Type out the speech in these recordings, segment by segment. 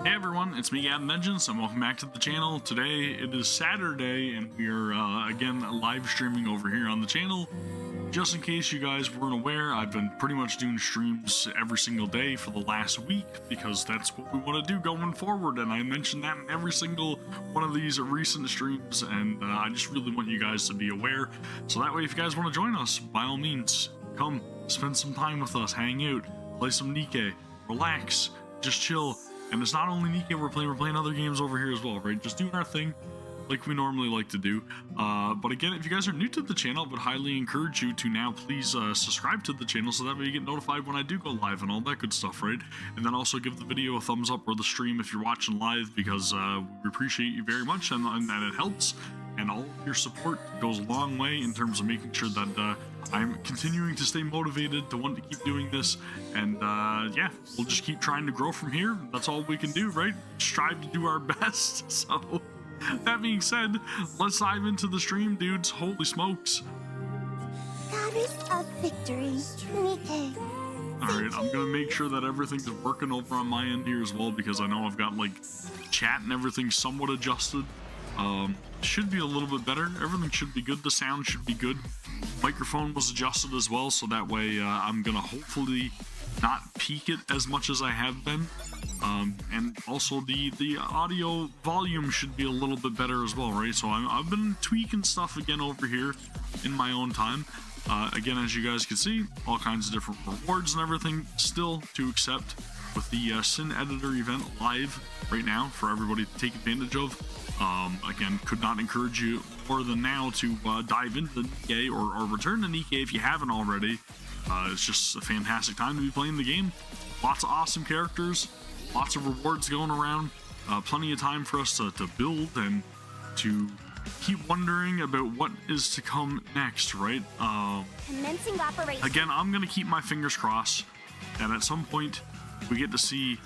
Hey everyone, it's me Gavin, and welcome back to the channel. Today it is Saturday and we are again live streaming over here on the channel. Just in case you guys weren't aware, I've been pretty much doing streams every single day for the last week because that's what we want to do going forward, and I mentioned that in every single one of these recent streams, and I just really want you guys to be aware, so that way if you guys want to join us, by all means, come spend some time with us, hang out, play some NIKKE, relax, just chill. And it's not only NIKKE we're playing other games over here as well, right? Just doing our thing like we normally like to do. But again, if you guys are new to the channel, I would highly encourage you to now please subscribe to the channel so that way you get notified when I do go live and all that good stuff, right? And then also give the video a thumbs up or the stream if you're watching live, because we appreciate you very much and it helps. And all of your support goes a long way in terms of making sure that I'm continuing to stay motivated to want to keep doing this, and yeah, we'll just keep trying to grow from here. That's all we can do, right? Strive to do our best. So that being said, let's dive into the stream, dudes. Holy smokes. Goddess of victory, NIKKE. Alright, I'm gonna make sure that everything's working over on my end here as well, because I know I've got like chat and everything somewhat adjusted. Should be a little bit better. Everything should be good. The sound should be good. Microphone was adjusted as well, so that way I'm gonna hopefully not peak it as much as I have been. And also the audio volume should be a little bit better as well, right? So I've been tweaking stuff again over here in my own time. Again, as you guys can see, all kinds of different rewards and everything still to accept with the Sin Editor event live right now for everybody to take advantage of. Again, could not encourage you more than now to dive into NIKKE or return to NIKKE if you haven't already. It's just a fantastic time to be playing the game. Lots of awesome characters, lots of rewards going around, plenty of time for us to build and to keep wondering about what is to come next, right? Commencing operation. Again, I'm going to keep my fingers crossed, and at some point we get to see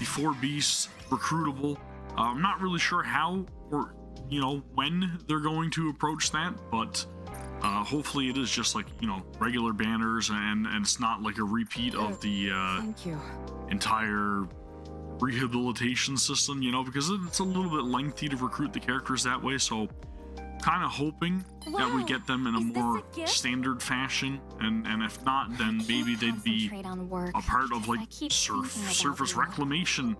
the 4 beasts recruitable. I'm not really sure how or, you know, when they're going to approach that, but hopefully it is just like, you know, regular banners, and it's not like a repeat of the entire rehabilitation system, you know, because it's a little bit lengthy to recruit the characters that way, so kind of hoping that we get them in a more standard fashion, and if not, then maybe they'd be a part of like surface reclamation.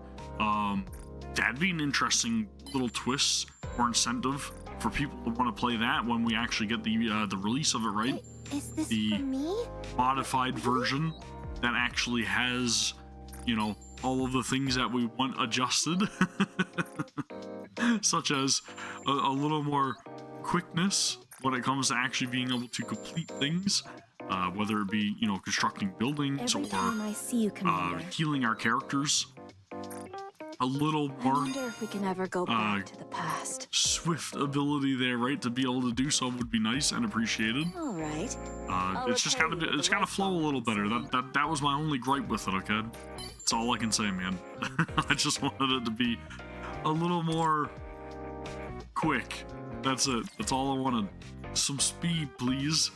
That'd be an interesting little twist or incentive for people to want to play that when we actually get the release of it, right? Is this the for me? modified version that actually has, you know, all of the things that we want adjusted, such as a little more quickness when it comes to actually being able to complete things, whether it be, you know, constructing buildings or healing our characters. A little more, I wonder if we can ever go back to the past. Swift ability there, right? To be able to do so would be nice and appreciated. All right. It's just gotta flow a little better. That was my only gripe with it. Okay, that's all I can say, man. I just wanted it to be a little more quick. That's it. That's all I wanted. Some speed, please.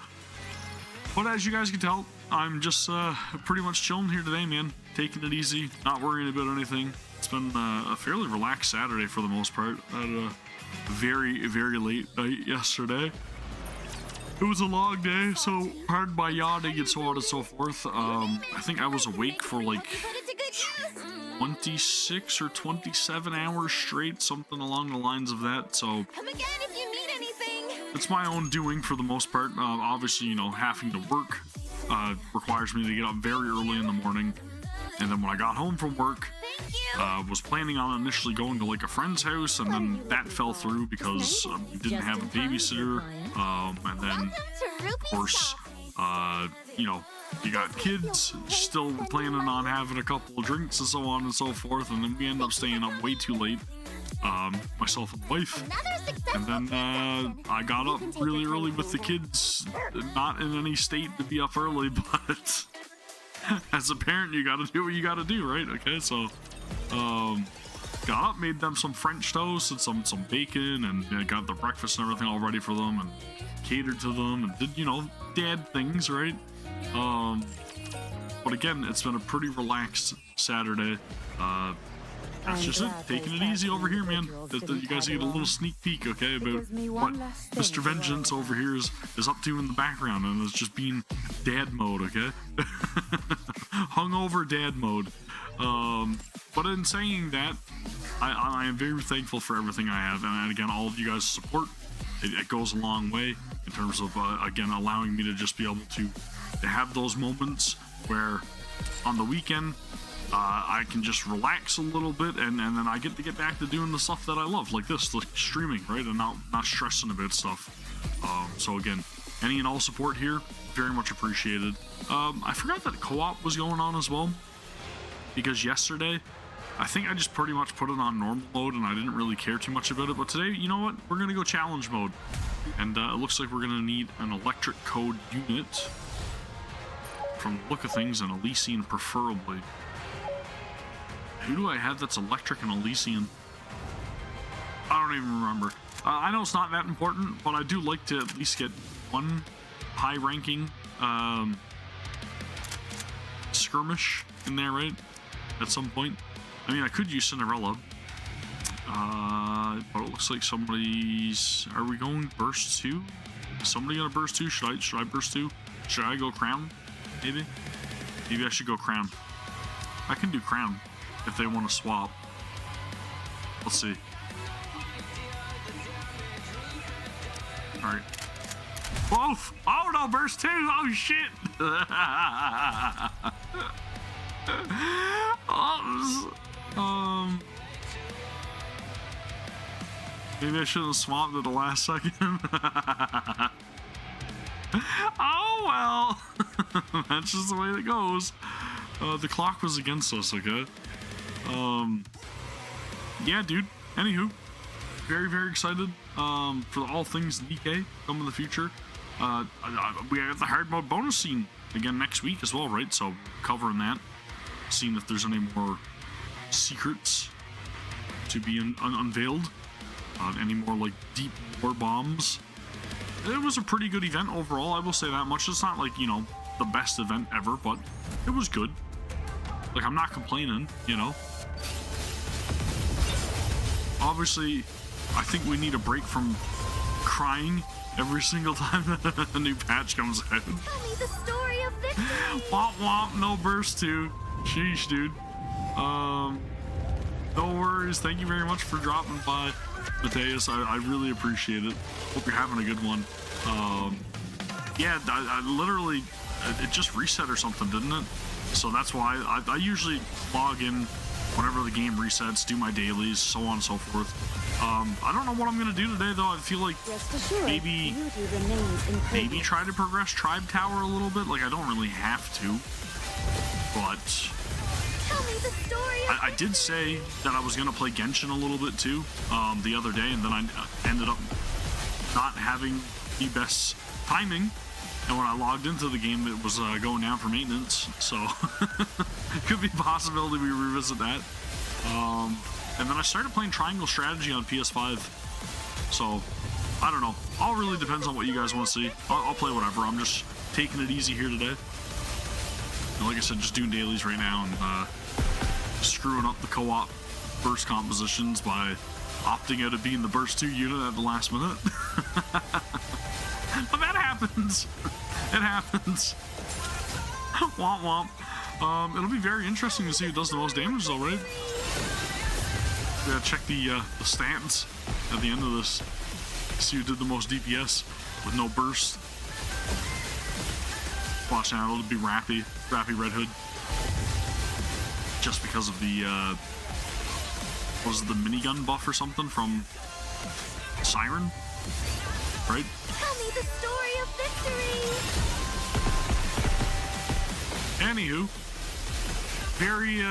But as you guys can tell, I'm just pretty much chilling here today, man. Taking it easy, not worrying about anything. It's been a fairly relaxed Saturday for the most part. I had a very, very late night yesterday. It was a long day, so pardon my yawning and so on and so forth. I think I was awake for like 26 or 27 hours straight, something along the lines of that. So Come again if you need anything. it's my own doing for the most part. Obviously, you know, having to work requires me to get up very early in the morning. And then when I got home from work, was planning on initially going to like a friend's house, and then that fell through because we didn't have a babysitter. And then, of course, you know, you got kids, still planning on having a couple of drinks and so on and so forth, and then we end up staying up way too late, myself and the wife. And then I got up really early with the kids, not in any state to be up early, but as a parent, you gotta do what you gotta do, right? Okay, so got up, made them some French toast and some bacon, and got the breakfast and everything all ready for them, and catered to them, and did, you know, dad things, right? But again, it's been a pretty relaxed Saturday. that's just it. Taking it easy over here, man. You guys get a little sneak peek, okay, about what Mr. Vengeance over here is up to in the background, and it's just being dad mode, okay? Hungover dad mode. But in saying that, I am very thankful for everything I have, and again, all of you guys' support. It goes a long way in terms of, again, allowing me to just be able to have those moments where on the weekend I can just relax a little bit, and then I get back to doing the stuff that I love, like this, like streaming, right, and not stressing about stuff. So again, any and all support here, very much appreciated. I forgot that co-op was going on as well, because yesterday I think I just pretty much put it on normal mode and I didn't really care too much about it. But today, you know what? We're going to go challenge mode. And it looks like we're going to need an electric code unit. From the look of things, an Elysian preferably. Who do I have that's electric and Elysian? I don't even remember. I know it's not that important, but I do like to at least get one high-ranking skirmish in there, right? At some point. I mean, I could use Cinderella, but it looks like somebody's... Are we going burst 2? Is somebody gonna burst 2? Should I burst 2? Should I go crown? Maybe I should go crown. I can do crown if they want to swap. Let's see. All right. Whoa! Oh no, burst 2! Oh shit! Maybe I shouldn't have swapped at the last second. Oh well. That's just the way it goes. The clock was against us, okay? Yeah, dude. Anywho, very, very excited for all things NIKKE come in the future. We have the hard mode bonus scene again next week as well, right? So covering that, seeing if there's any more secrets to be unveiled, any more like deep war bombs. It was a pretty good event overall, I will say that much. It's not like, you know, the best event ever, but it was good. Like, I'm not complaining, you know. Obviously, I think we need a break from crying every single time that a new patch comes out. Tell me the story of victory. Womp womp, no burst 2. Sheesh, dude. No worries. Thank you very much for dropping by, Mateus. I really appreciate it. Hope you're having a good one. Yeah, I literally, it just reset or something, didn't it? So that's why I usually log in whenever the game resets, do my dailies, so on and so forth. I don't know what I'm gonna do today though. I feel like maybe try to progress Tribe Tower a little bit. Like, I don't really have to, but I did say that I was gonna play Genshin a little bit too the other day, and then I ended up not having the best timing. And when I logged into the game, it was going down for maintenance, so it could be a possibility we revisit that. And then I started playing Triangle Strategy on PS5, so I don't know. All really depends on what you guys want to see. I'll play whatever. I'm just taking it easy here today. And like I said, just doing dailies right now and screwing up the co-op burst compositions by opting out of being the burst 2 unit at the last minute. But that happens. It happens. Womp womp. It'll be very interesting to see who does the most damage though, right? We gotta check the stats at the end of this. See who did the most DPS with no burst. Watch out, it'll be Rappy Red Hood. Just because of the, was it the minigun buff or something from Siren? Right? Tell me the story of victory. Anywho, very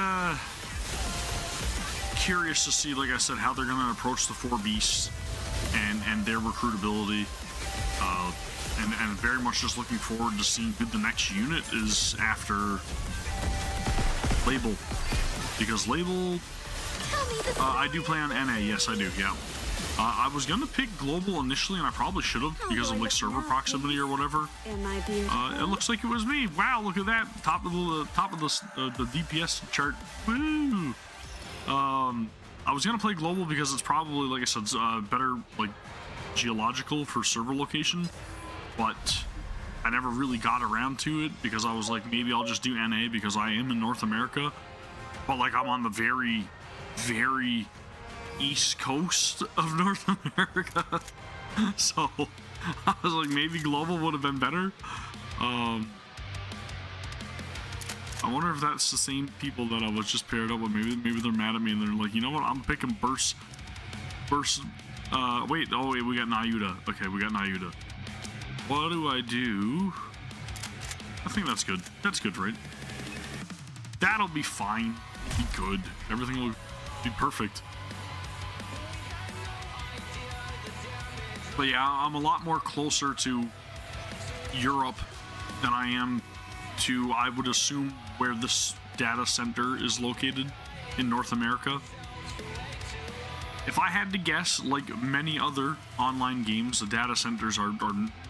curious to see, like I said, how they're gonna approach the 4 beasts and their recruitability, and very much just looking forward to seeing who the next unit is after Label, because Label, I do play on NA. Yes, I do. Yeah. I was gonna pick global initially, and I probably should have because of like server proximity or whatever. It looks like it was me. Wow, look at that, top of the DPS chart. Woo! I was gonna play global because it's probably, like I said, better like geological for server location, but I never really got around to it because I was like, maybe I'll just do NA because I am in North America, but like I'm on the very, very east coast of North America, so I was like, maybe global would have been better. I wonder if that's the same people that I was just paired up with. Maybe they're mad at me and they're like, you know what? I'm picking burst. Wait, we got Nayuda. Okay, we got Nayuda. What do I do? I think that's good. That's good, right? That'll be fine. It'll be good. Everything will be perfect. But yeah, I'm a lot more closer to Europe than I am to, I would assume, where this data center is located in North America. If I had to guess, like many other online games, the data centers are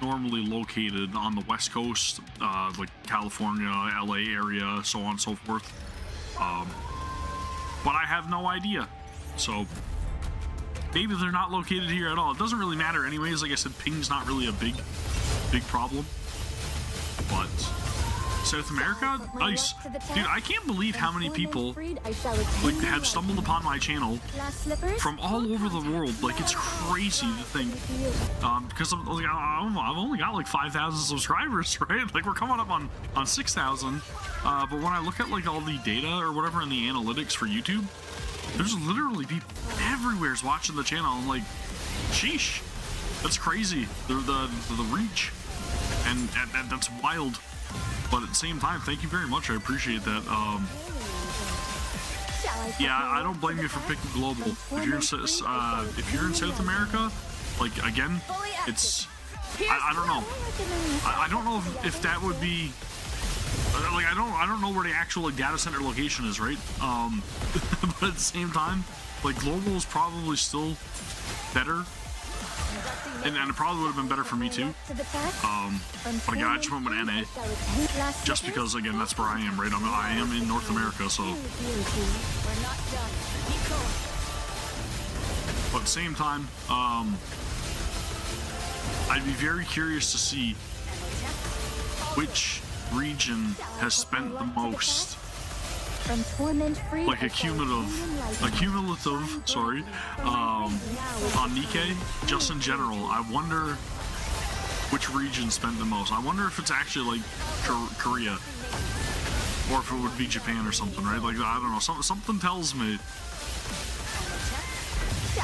normally located on the West Coast, like California, LA area, so on and so forth. But I have no idea. So maybe they're not located here at all. It doesn't really matter anyways. Like I said, ping's not really a big problem. But South America? Nice. Dude, I can't believe how many people like have stumbled upon my channel from all over the world. Like, it's crazy to think. Because I've only got like 5,000 subscribers, right? Like, we're coming up on 6,000. But when I look at like all the data or whatever in the analytics for YouTube, there's literally people everywhere's watching the channel. I'm like, sheesh, that's crazy. The reach, and that's wild. But at the same time, thank you very much. I appreciate that. Yeah, I don't blame you for picking global. If you're in South America, like, again, it's, I don't know. I don't know if that would be, like, I don't know where the actual like data center location is, right? But at the same time, like, global is probably still better. And it probably would have been better for me too. But again, I just went with NA. Just because, again, that's where I am, right? I am in North America, so. But at the same time, I'd be very curious to see which region has spent the most, like a cumulative, sorry, on NIKKE, just in general. I wonder which region spent the most. I wonder if it's actually like Korea, or if it would be Japan or something, right? Like, I don't know, something tells me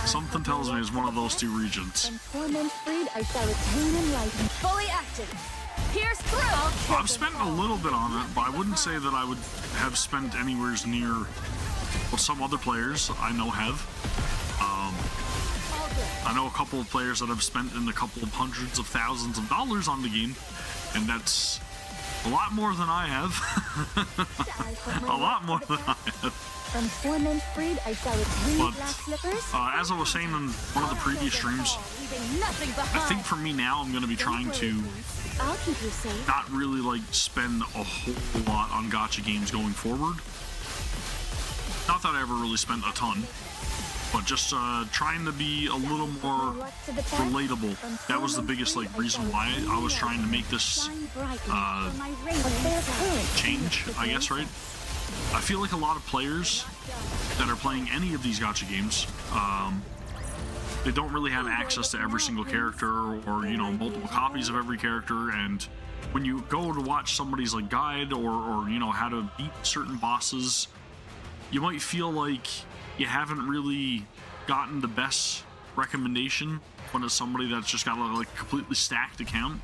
it's one of those two regions. Fully active. Pierce through. I've spent a little bit on it, but I wouldn't say that I would have spent anywhere near what some other players I know have. I know a couple of players that have spent in a couple of hundreds of thousands of dollars on the game, and that's a lot more than I have. A lot more than I have. But as I was saying in one of the previous streams, I think for me now, I'm going to be trying to not really like spend a whole lot on gacha games going forward. Not that I ever really spent a ton, but just trying to be a little more relatable. That was the biggest like reason why I was trying to make this change, I guess, right? I feel like a lot of players that are playing any of these gacha games, they don't really have access to every single character, or, you know, multiple copies of every character. And when you go to watch somebody's like guide or you know, how to beat certain bosses, you might feel like you haven't really gotten the best recommendation when it's somebody that's just got a like completely stacked account.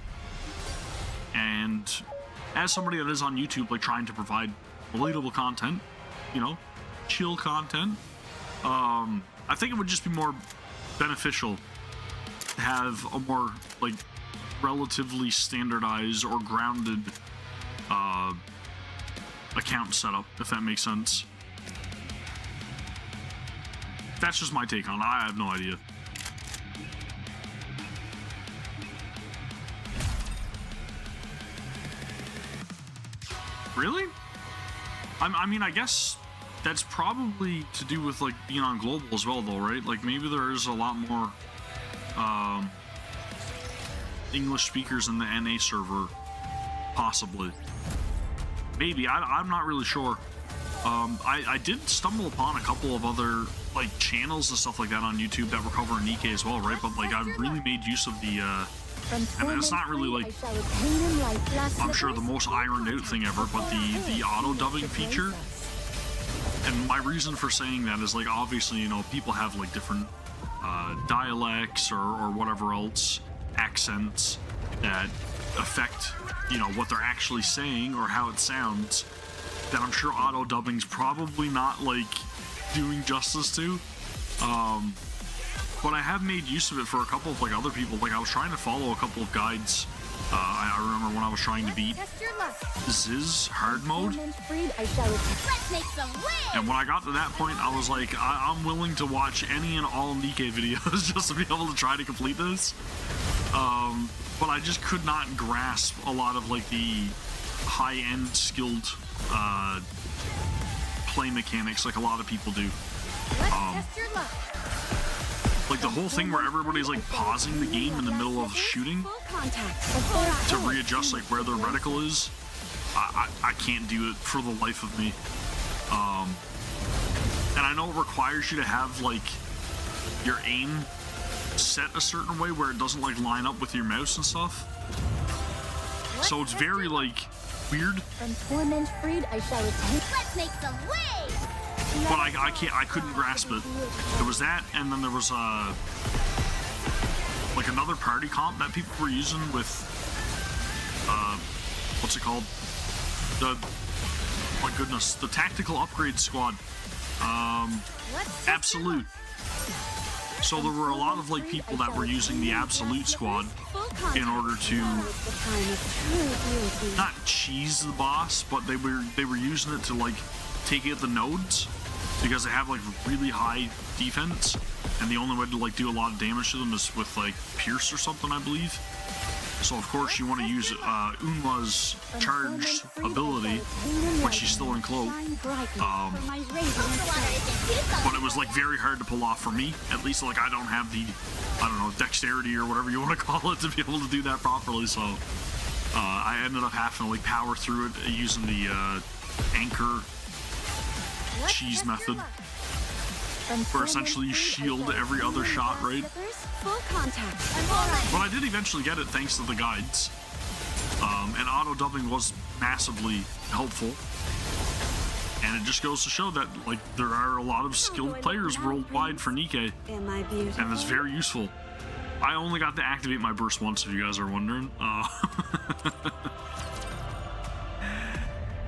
And as somebody that is on YouTube, like trying to provide relatable content, you know, chill content, I think it would just be more beneficial to have a more like relatively standardized or grounded account setup, if that makes sense. That's just my take on it. I have no idea. Really? I mean, I guess that's probably to do with like being on global as well, though, right? Like maybe there is a lot more English speakers in the NA server, possibly. Maybe, I'm not really sure. I did stumble upon a couple of other like channels and stuff like that on YouTube that were covering NIKKE as well, right? But like I've really made use of the and it's not really like, I'm sure, the most ironed out thing ever, but the auto dubbing feature. And my reason for saying that is, like, obviously, you know, people have like different dialects or whatever else, accents that affect, you know, what they're actually saying or how it sounds, that I'm sure auto dubbing's probably not like doing justice to. But I have made use of it for a couple of like other people. Like I was trying to follow a couple of guides. I remember when I was trying to beat Ziz hard mode, and when I got to that point, I was like, I'm willing to watch any and all NIKKE videos just to be able to try to complete this. But I just could not grasp a lot of like the high-end skilled play mechanics like a lot of people do. Like the whole thing where everybody's like pausing the game in the middle of shooting to readjust like where their reticle is. I can't do it for the life of me. And I know it requires you to have like your aim set a certain way where it doesn't like line up with your mouse and stuff. So it's very like weird. Let's make some waves! But I couldn't grasp it. There was that, and then there was like another party comp that people were using with what's it called? The, my goodness, the tactical upgrade squad. Absolute. So there were a lot of like people that were using the Absolute squad in order to not cheese the boss, but they were using it to like take out the nodes, because they have like really high defense, and the only way to like do a lot of damage to them is with like Pierce or something, I believe. So of course you want to use Unma's charged ability when she's still in cloak. But it was like very hard to pull off for me, at least. Like I don't have the, I don't know, dexterity or whatever you want to call it to be able to do that properly. So I ended up having to like power through it using the anchor cheese method, where essentially you shield every other shot, right? But I did eventually get it thanks to the guides, and auto dubbing was massively helpful. And it just goes to show that like there are a lot of skilled players worldwide for NIKKE, and it's very useful. I only got to activate my burst once, if you guys are wondering.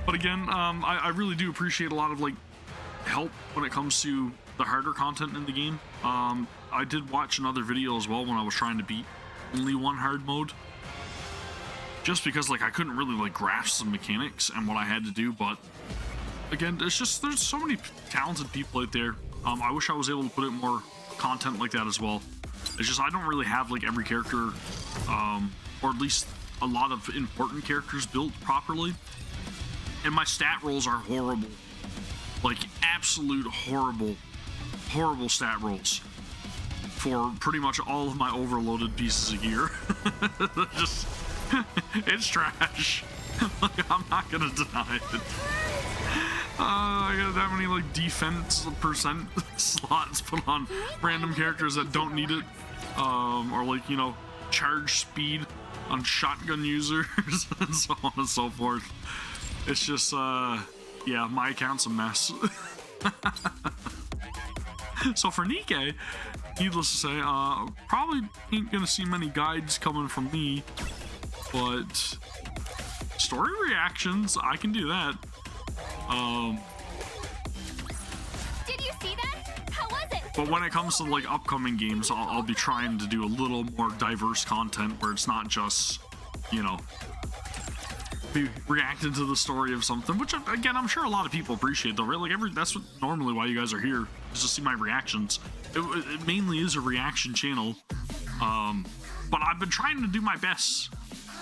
But again, I really do appreciate a lot of like help when it comes to the harder content in the game. I did watch another video as well when I was trying to beat only one hard mode, just because like I couldn't really like grasp the mechanics and what I had to do. But again, it's just, there's so many talented people out there. I wish I was able to put out more content like that as well. It's just I don't really have like every character, or at least a lot of important characters built properly, and my stat rolls are horrible. Like absolute horrible stat rolls for pretty much all of my overloaded pieces of gear. Just, it's trash. Like, I'm not gonna deny it. I got that many like defense percent slots put on random characters that don't need it, or like, you know, charge speed on shotgun users and so on and so forth. It's just yeah, my account's a mess. So for NIKKE, needless to say, probably ain't gonna see many guides coming from me, but story reactions, I can do that. Did you see that? How was it? But when it comes to like upcoming games, I'll be trying to do a little more diverse content where it's not just, you know, be reacting to the story of something, which again I'm sure a lot of people appreciate though, right? Like that's what normally why you guys are here, is to see my reactions. It mainly is a reaction channel, but I've been trying to do my best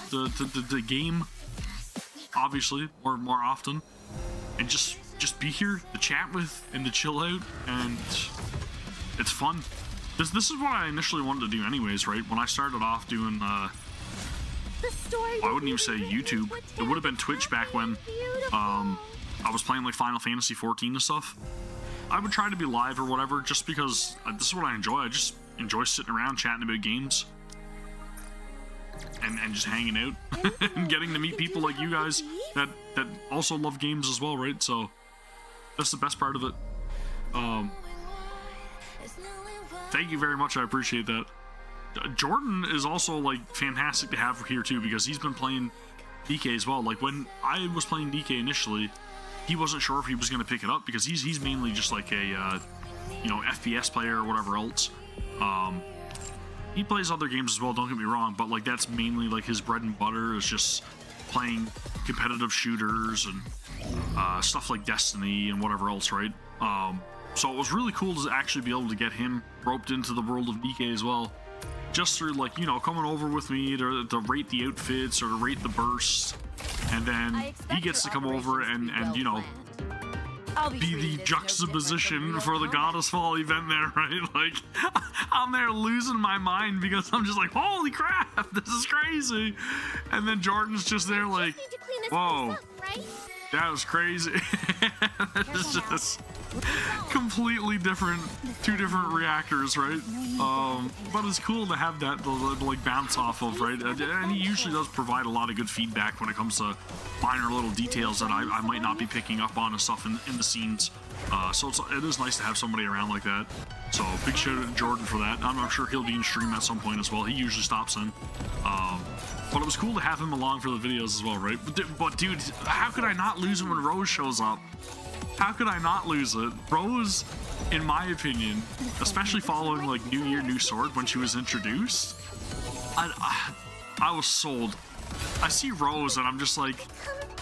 the game, obviously, more often, and just just be here to chat with and to chill out, and it's fun. This is what I initially wanted to do anyways, right? When I started off doing I wouldn't even say YouTube. It would have been Twitch back when I was playing like Final Fantasy 14 and stuff. I would try to be live or whatever, just because this is what I enjoy. I just enjoy sitting around chatting about games and just hanging out and getting to meet people like you guys that also love games as well, right? So that's the best part of it. Thank you very much. I appreciate that. Jordan is also like fantastic to have here too, because he's been playing NIKKE as well. Like when I was playing NIKKE initially, he wasn't sure if he was going to pick it up, because he's mainly just like a you know, FPS player or whatever else. He plays other games as well, don't get me wrong, but like that's mainly like his bread and butter is just playing competitive shooters and stuff like Destiny and whatever else, right? So it was really cool to actually be able to get him roped into the world of NIKKE as well, just through like, you know, coming over with me to rate the outfits or to rate the bursts, and then he gets to come over and you know, be the juxtaposition for the Goddess Fall event there, right? Like, I'm there losing my mind because I'm just like, holy crap, this is crazy. And then Jordan's just there like, whoa, that was crazy. It's just completely different, two different reactors, right? But it's cool to have that to like bounce off of, right? And he usually does provide a lot of good feedback when it comes to minor little details that I might not be picking up on and stuff in the scenes. So it is nice to have somebody around like that. So big shout out to Jordan for that. I'm sure he'll be in stream at some point as well. He usually stops in. But it was cool to have him along for the videos as well, right? But dude, how could I not lose it when Rose shows up? How could I not lose it? Rose, in my opinion, especially following like New Year, New Sword when she was introduced, I was sold. I see Rose and I'm just like,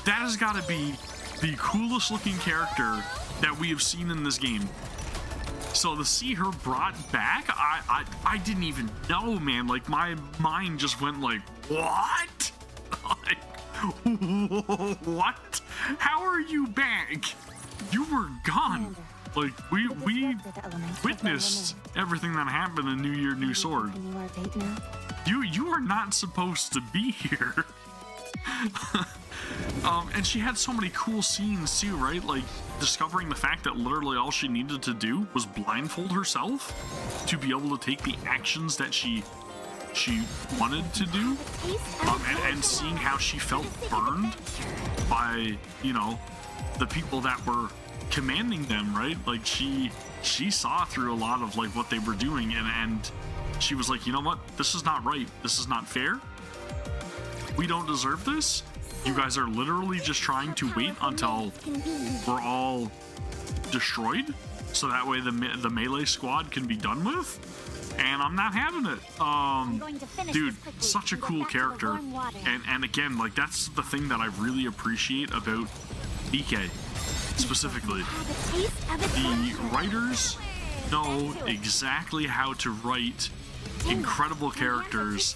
that has got to be the coolest looking character that we have seen in this game. So to see her brought back, I didn't even know, man. Like my mind just went like, what? Like, what? How are you back? You were gone. Like we witnessed everything that happened in New Year, New Sword. You are not supposed to be here. And she had so many cool scenes too, right? Like discovering the fact that literally all she needed to do was blindfold herself to be able to take the actions that she wanted to do, and seeing how she felt burned by, you know, the people that were commanding them, right? Like she saw through a lot of like what they were doing, and she was like, you know what, this is not right, this is not fair, we don't deserve this. You guys are literally just trying to wait until we're all destroyed so that way the melee squad can be done with, and I'm not having it. Dude, such a cool character, and again, like that's the thing that I really appreciate about NIKKE specifically. The writers know exactly how to write incredible characters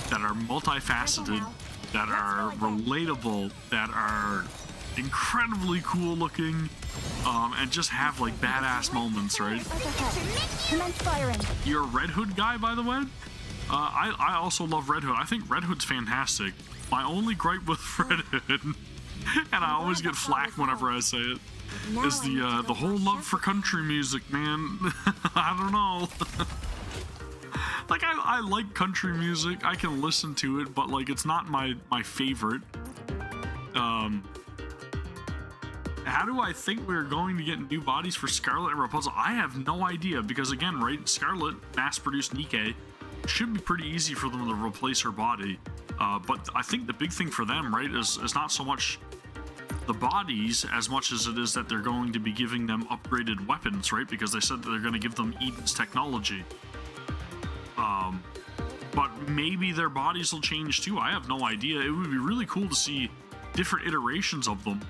that are multifaceted, that are relatable, that are incredibly cool looking, and just have like badass moments, right? You're a Red Hood guy, by the way? I also love Red Hood. I think Red Hood's fantastic. My only gripe with Red Hood, and I always get flack whenever I say it, is the whole love for country music, man. I don't know. Like I like country music, I can listen to it, but like it's not my favorite. How do I think we're going to get new bodies for Scarlet and Rapunzel? I have no idea, because again, right, Scarlet mass-produced NIKKE, should be pretty easy for them to replace her body. But I think the big thing for them, right, is not so much the bodies as much as it is that they're going to be giving them upgraded weapons, right? Because they said that they're going to give them Eden's technology. But maybe their bodies will change too. I have no idea. It would be really cool to see different iterations of them.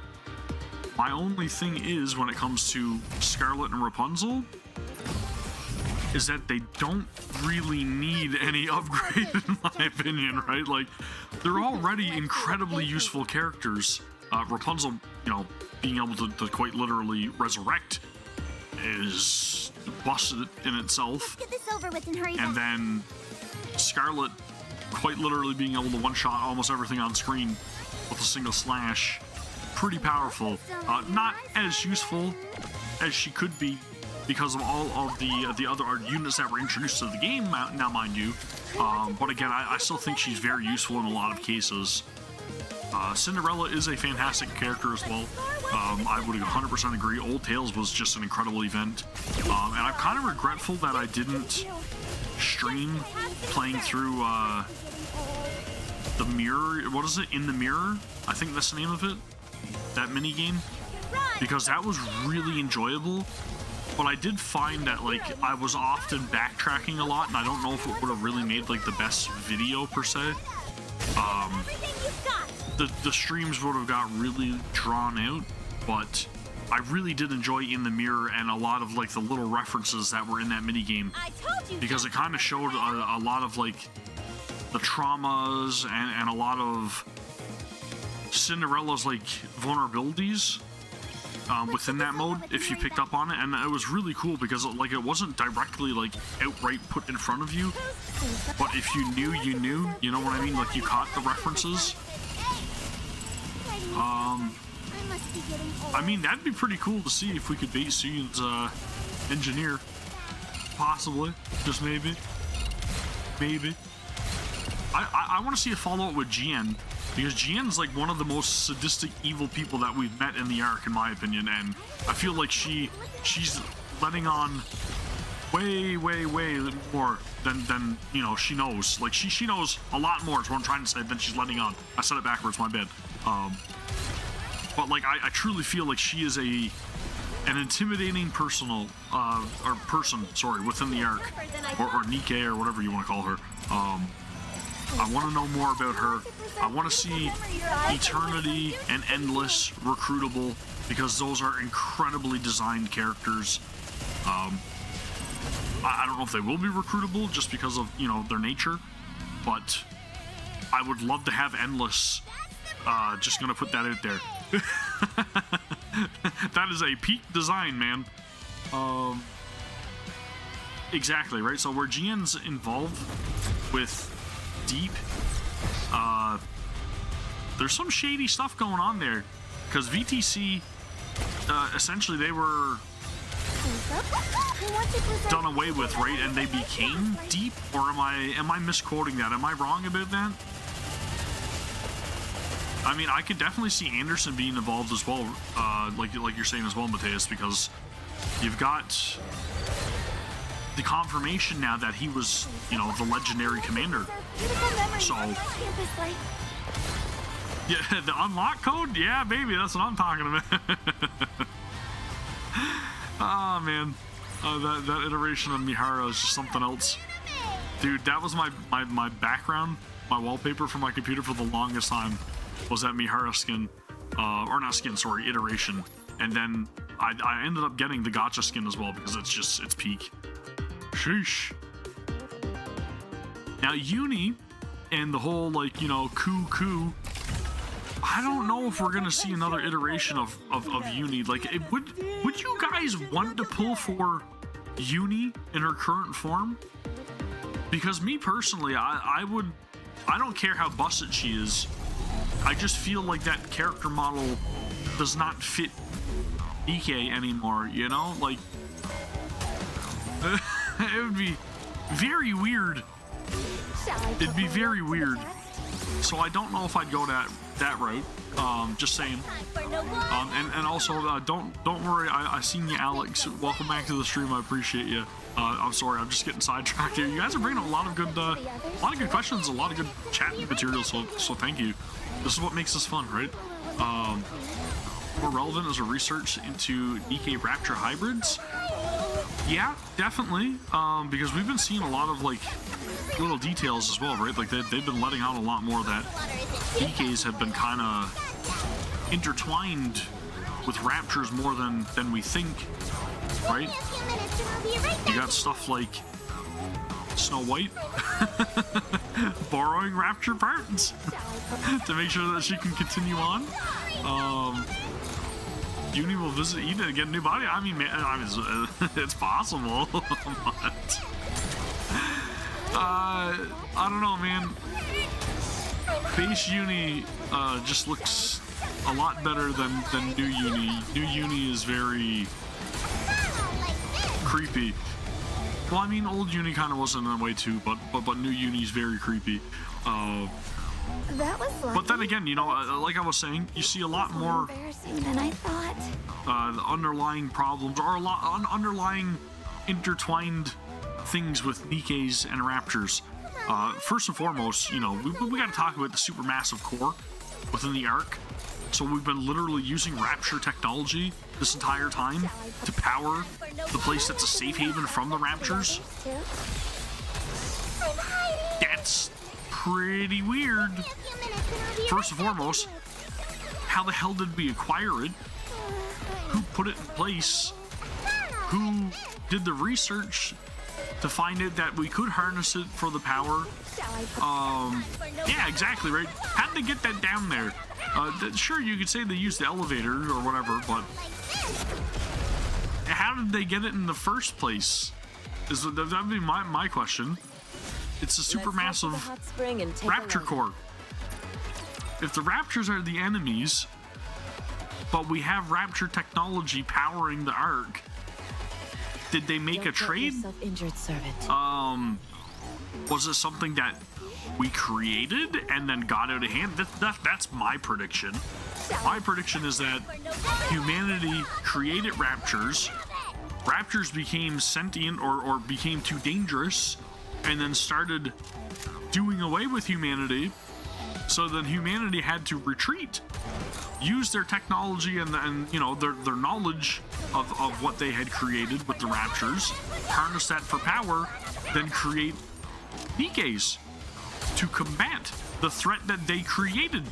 My only thing is, when it comes to Scarlet and Rapunzel, is that they don't really need any upgrade in my opinion, right? Like, they're already incredibly useful characters. Rapunzel, you know, being able to quite literally resurrect is busted in itself. Let's get this over with and hurry And back. then Scarlet quite literally being able to one-shot almost everything on screen with a single slash. Pretty powerful. Not as useful as she could be because of all of the other units that were introduced to the game now, mind you. But again, I still think she's very useful in a lot of cases. Cinderella is a fantastic character as well. I would 100% agree. Old Tales was just an incredible event. And I'm kind of regretful that I didn't stream playing through the mirror. What is it? In the Mirror? I think that's the name of it. That mini game. Because that was really enjoyable. But I did find that, like, I was often backtracking a lot, and I don't know if it would have really made, like, the best video per se. The streams would have got really drawn out, but I really did enjoy In the Mirror and a lot of, like, the little references that were in that mini game, because it kind of showed a lot of, like, the traumas and a lot of Cinderella's, like, vulnerabilities within that mode, if you picked up on it. And it was really cool because, like, it wasn't directly, like, outright put in front of you, but if you knew, you know what I mean? Like, you caught the references. I mean, that'd be pretty cool to see if we could bait Suyun's engineer. Possibly. Just maybe. Maybe. I want to see a follow-up with Jian, because Jian's like one of the most sadistic, evil people that we've met in the arc, in my opinion, and I feel like she's letting on way more than you know she knows. Like she knows a lot more, is what I'm trying to say, than she's letting on. I said it backwards, my bad. But like I truly feel like she is an intimidating person, sorry, within the arc, or NIKKE, or whatever you want to call her. I want to know more about her. I want to see Eternity and Endless recruitable, because those are incredibly designed characters. I don't know if they will be recruitable just because of, you know, their nature, but I would love to have Endless. Just gonna put that out there. That is a peak design, man. Exactly, right? So where Jian's involved with Deep, there's some shady stuff going on there, because VTC, essentially they were done away with, right? And they became Deep, or am I misquoting that? Am I wrong about that? I mean, I could definitely see Anderson being involved as well, like you're saying as well, Mateus, because you've got the confirmation now that he was, you know, the legendary commander. So, yeah, the unlock code? Yeah, baby, that's what I'm talking about. Oh, man. That iteration of Mihara is just something else. Dude, that was my background, my wallpaper for my computer for the longest time, was that Mihara skin. Or not skin, sorry, iteration. And then I ended up getting the gacha skin as well, because it's peak. Sheesh. Now, Uni and the whole, like, you know, coup, I don't know if we're gonna see another iteration of Uni. Like, would you guys want to pull for Uni in her current form? Because me personally, I don't care how busted she is. I just feel like that character model does not fit NIKKE anymore, you know? Like, it would be very weird. It'd be very weird. So I don't know if I'd go that route. Just saying. And also, don't worry. I seen you, Alex. Welcome back to the stream. I appreciate you. I'm sorry, I'm just getting sidetracked here. You guys are bringing up a lot of good questions, a lot of good chat material. So thank you. This is what makes this fun, right? More relevant is a research into NIKKE Rapture hybrids. Yeah, definitely. Because we've been seeing a lot of, like, little details as well, right? Like they've been letting out a lot more that NIKKEs have been kind of intertwined with Raptures more than we think, right? You got stuff like Snow White borrowing Rapture parts to make sure that she can continue on. Uni will visit Eden and get a new body. I mean, man, it's possible. But, I don't know, man. Base Uni just looks a lot better than new Uni. New Uni is very creepy. Well, I mean, old Uni kind of was in a way too, but new Uni is very creepy. That was lucky. But then again, you know, like I was saying, you see a lot more embarrassing than I thought. the underlying problems, or a lot underlying intertwined things with Nikke's and Raptors. First and foremost, you know, we got to talk about the supermassive core within the arc. So we've been literally using Rapture technology this entire time to power the place that's a safe haven from the Raptures. That's pretty weird. First and foremost, how the hell did we acquire it? Who put it in place? Who did the research to find it that we could harness it for the power? Yeah, exactly, right? How did they get that down there? Sure, you could say they used the elevator or whatever, but how did they get it in the first place? That'd be my question. It's a supermassive Raptor core. If the Raptors are the enemies, but we have Rapture technology powering the Ark, did they make a trade? Was it something that we created and then got out of hand? That's my prediction. My prediction is that humanity created Raptors. Raptors became sentient or became too dangerous, and then started doing away with humanity. So then humanity had to retreat, use their technology and you know their knowledge of what they had created with the Raptures, harness that for power, then create NIKKEs to combat the threat that they created.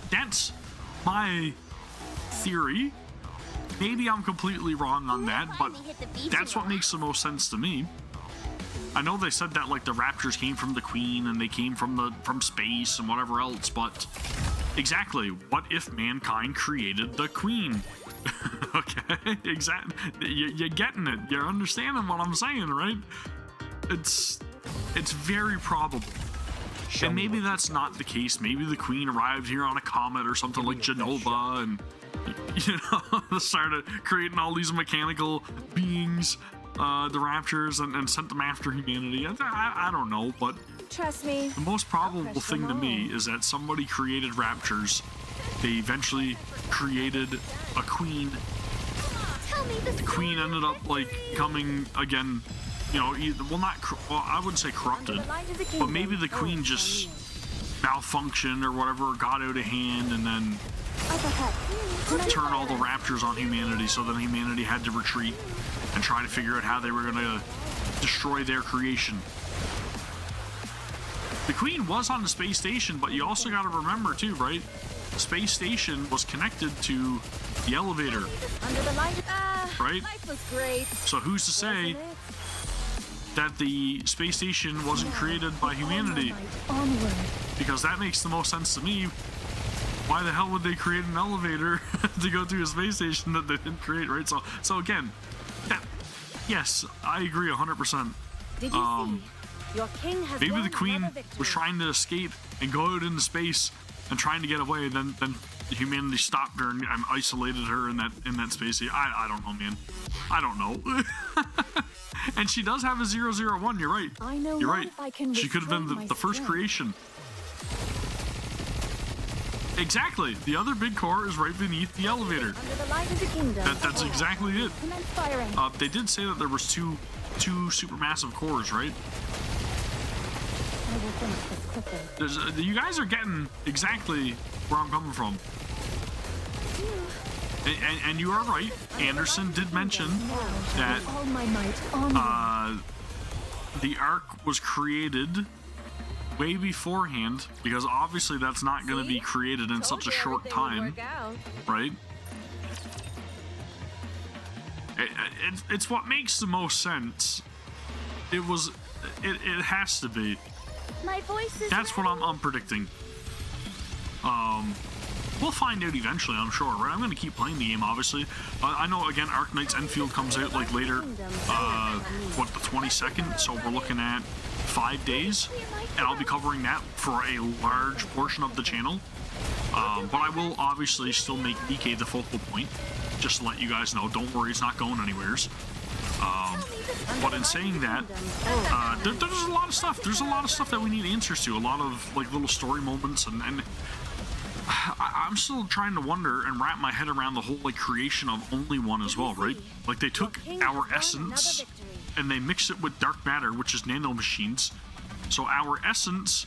That's my theory. Maybe I'm completely wrong on that, but that's what makes the most sense to me. I know they said that like the Raptors came from the Queen and they came from space and whatever else, but exactly, what if mankind created the Queen? Okay, exactly. You're getting it. You're understanding what I'm saying, right? It's very probable. And maybe that's not the case. Maybe the Queen arrived here on a comet or something like Genova and, you know, started creating all these mechanical beings, the Raptors, and sent them after humanity. I don't know, but Trust me. the most probable thing to me is that somebody created Raptors. They eventually created a Queen. The Queen ended up like coming again, you know, I wouldn't say corrupted, but maybe the Queen just malfunctioned or whatever, got out of hand, and then turned all the Raptors on humanity, so then humanity had to retreat and try to figure out how they were going to destroy their creation. The Queen was on the space station, but you also got to remember too, right? The space station was connected to the elevator, right? Life was great. So who's to say that the space station wasn't created by humanity? Because that makes the most sense to me. Why the hell would they create an elevator to go to a space station that they didn't create, right? So again, yes, I agree 100%. Did you see? Your king has Maybe won the Queen another victory. was trying to escape and go out into space and trying to get away, and then humanity stopped her and isolated her in that space. I don't know, man. I don't know. And she does have a 001. You're right. I know You're not right. if I can She could have been restrain the first my creation. Exactly. The other big core is right beneath the elevator. Under the light of the kingdom. That's exactly it. Commence firing. They did say that there was two supermassive cores, right? I will finish this quickly. You guys are getting exactly where I'm coming from. And you are right. Anderson did mention that All my might on the Ark was created way beforehand, because obviously that's not going to be created in such a short time, right? It's what makes the most sense. It has to be. My voice is That's what I'm predicting. We'll find out eventually, I'm sure, right? I'm going to keep playing the game, obviously. I know, again, Arknight's Enfield comes out, like, later, what, the 22nd? So we're looking at 5 days, and I'll be covering that for a large portion of the channel. But I will obviously still make NIKKE the focal point, just to let you guys know. Don't worry, it's not going anywheres. But in saying that, there's a lot of stuff. There's a lot of stuff that we need answers to. A lot of, like, little story moments, and I'm still trying to wonder and wrap my head around the whole, like, creation of Only One as well, right? Like, they took our essence and they mixed it with dark matter, which is nanomachines. So our essence,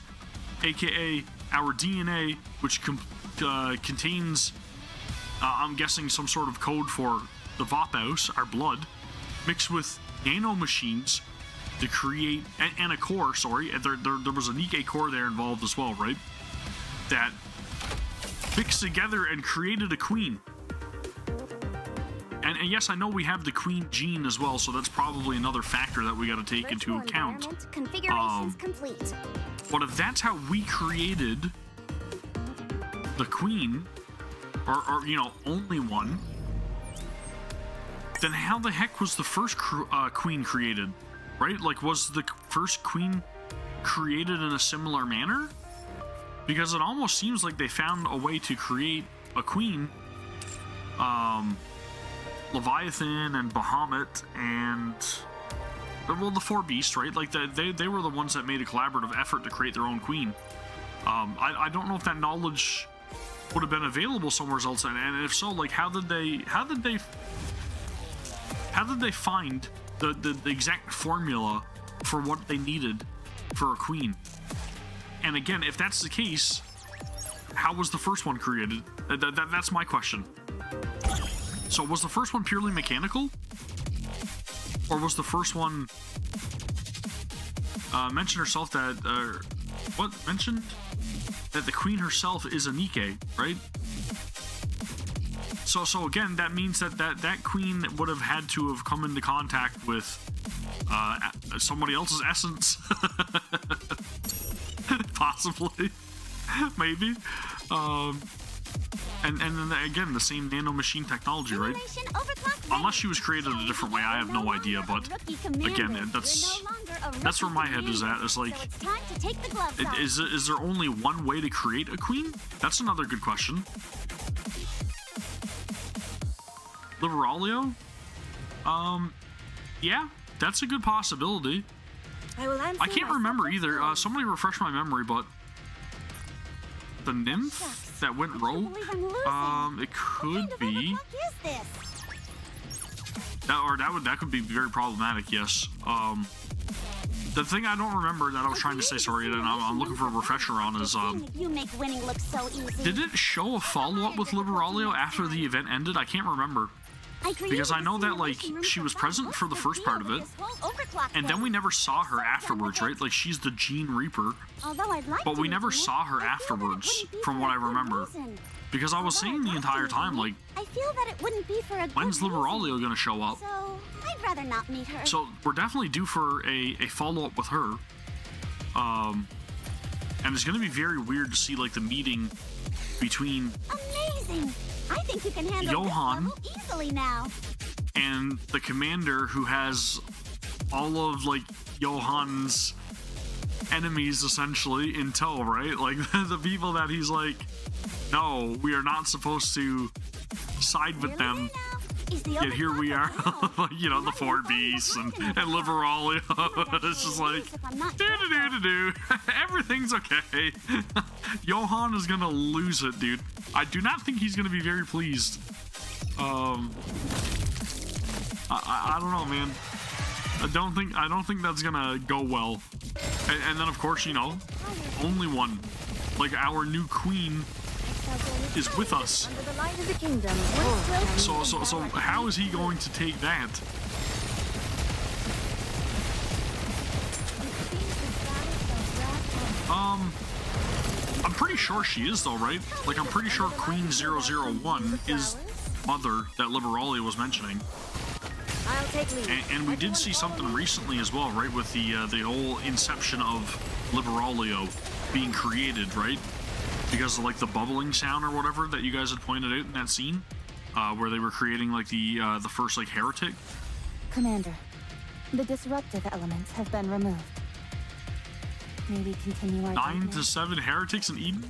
aka our DNA, which contains, I'm guessing, some sort of code for the Vophaus, our blood, mixed with nanomachines to create, and a core, sorry, there was a NIKKE core there involved as well, right? That mixed together and created a queen. And yes, I know we have the queen gene as well, so that's probably another factor that we got to take into account. Configurations complete. But if that's how we created the queen, or you know, Only One, then how the heck was the first queen created, right? Like, was the first queen created in a similar manner? Because it almost seems like they found a way to create a queen, Leviathan and Bahamut and, well, the 4 beasts, right? Like, they were the ones that made a collaborative effort to create their own queen. I don't know if that knowledge would have been available somewhere else, and if so, like, how did they find the exact formula for what they needed for a queen? And again, if that's the case, how was the first one created? That's my question. So was the first one purely mechanical? Or was the first one mentioned herself that mentioned that the queen herself is a NIKKE, right? So again, that means that queen would have had to have come into contact with somebody else's essence. Possibly. Maybe. And then again, the same nanomachine technology, right? Unless she was created a different way, I have no idea, but again, that's where my head is at. It's like, is there only one way to create a queen? That's another good question. Liberalia? Yeah, that's a good possibility. I can't remember either. Somebody refresh my memory, but the nymph that went rogue, it could be that could be very problematic. Yes. The thing I don't remember that I was trying to say, sorry, and I'm looking for a refresher on is you make winning look so easy. Did it show a follow-up with Liberalia after the event ended? I can't remember. Because I know that, like, she was present for the first part of it, and then we never saw her afterwards, right? Like, she's the Gene Reaper, but we never saw her afterwards, from what I remember. Because I was saying the entire time, like, when's Liberalia gonna show up? So, I'd rather not meet her. So, we're definitely due for a follow-up with her. And it's gonna be very weird to see, like, the meeting between... Amazing! I think you can handle Johan this level easily now. And the commander who has all of, like, Johan's enemies essentially in tow, right? Like, the people that he's like, no, we are not supposed to side with them. Yet here we are, you know, the 4 beasts and Liberalia. It's just like, everything's okay. Johan is gonna lose it, dude. I do not think he's gonna be very pleased. I don't know, man. I don't think that's gonna go well. And then of course, you know, Only One, like our new queen, is with us. So how is he going to take that? I'm pretty sure she is though, right? Like, I'm pretty sure Queen 001 is mother that Liberalia was mentioning. And we did see something recently as well, right? With the whole inception of Liberalia being created, right? because of like the bubbling sound or whatever that you guys had pointed out in that scene, where they were creating like the first like heretic. Commander, the disruptive elements have been removed. Maybe continue our 9 to 7 heretics in Eden?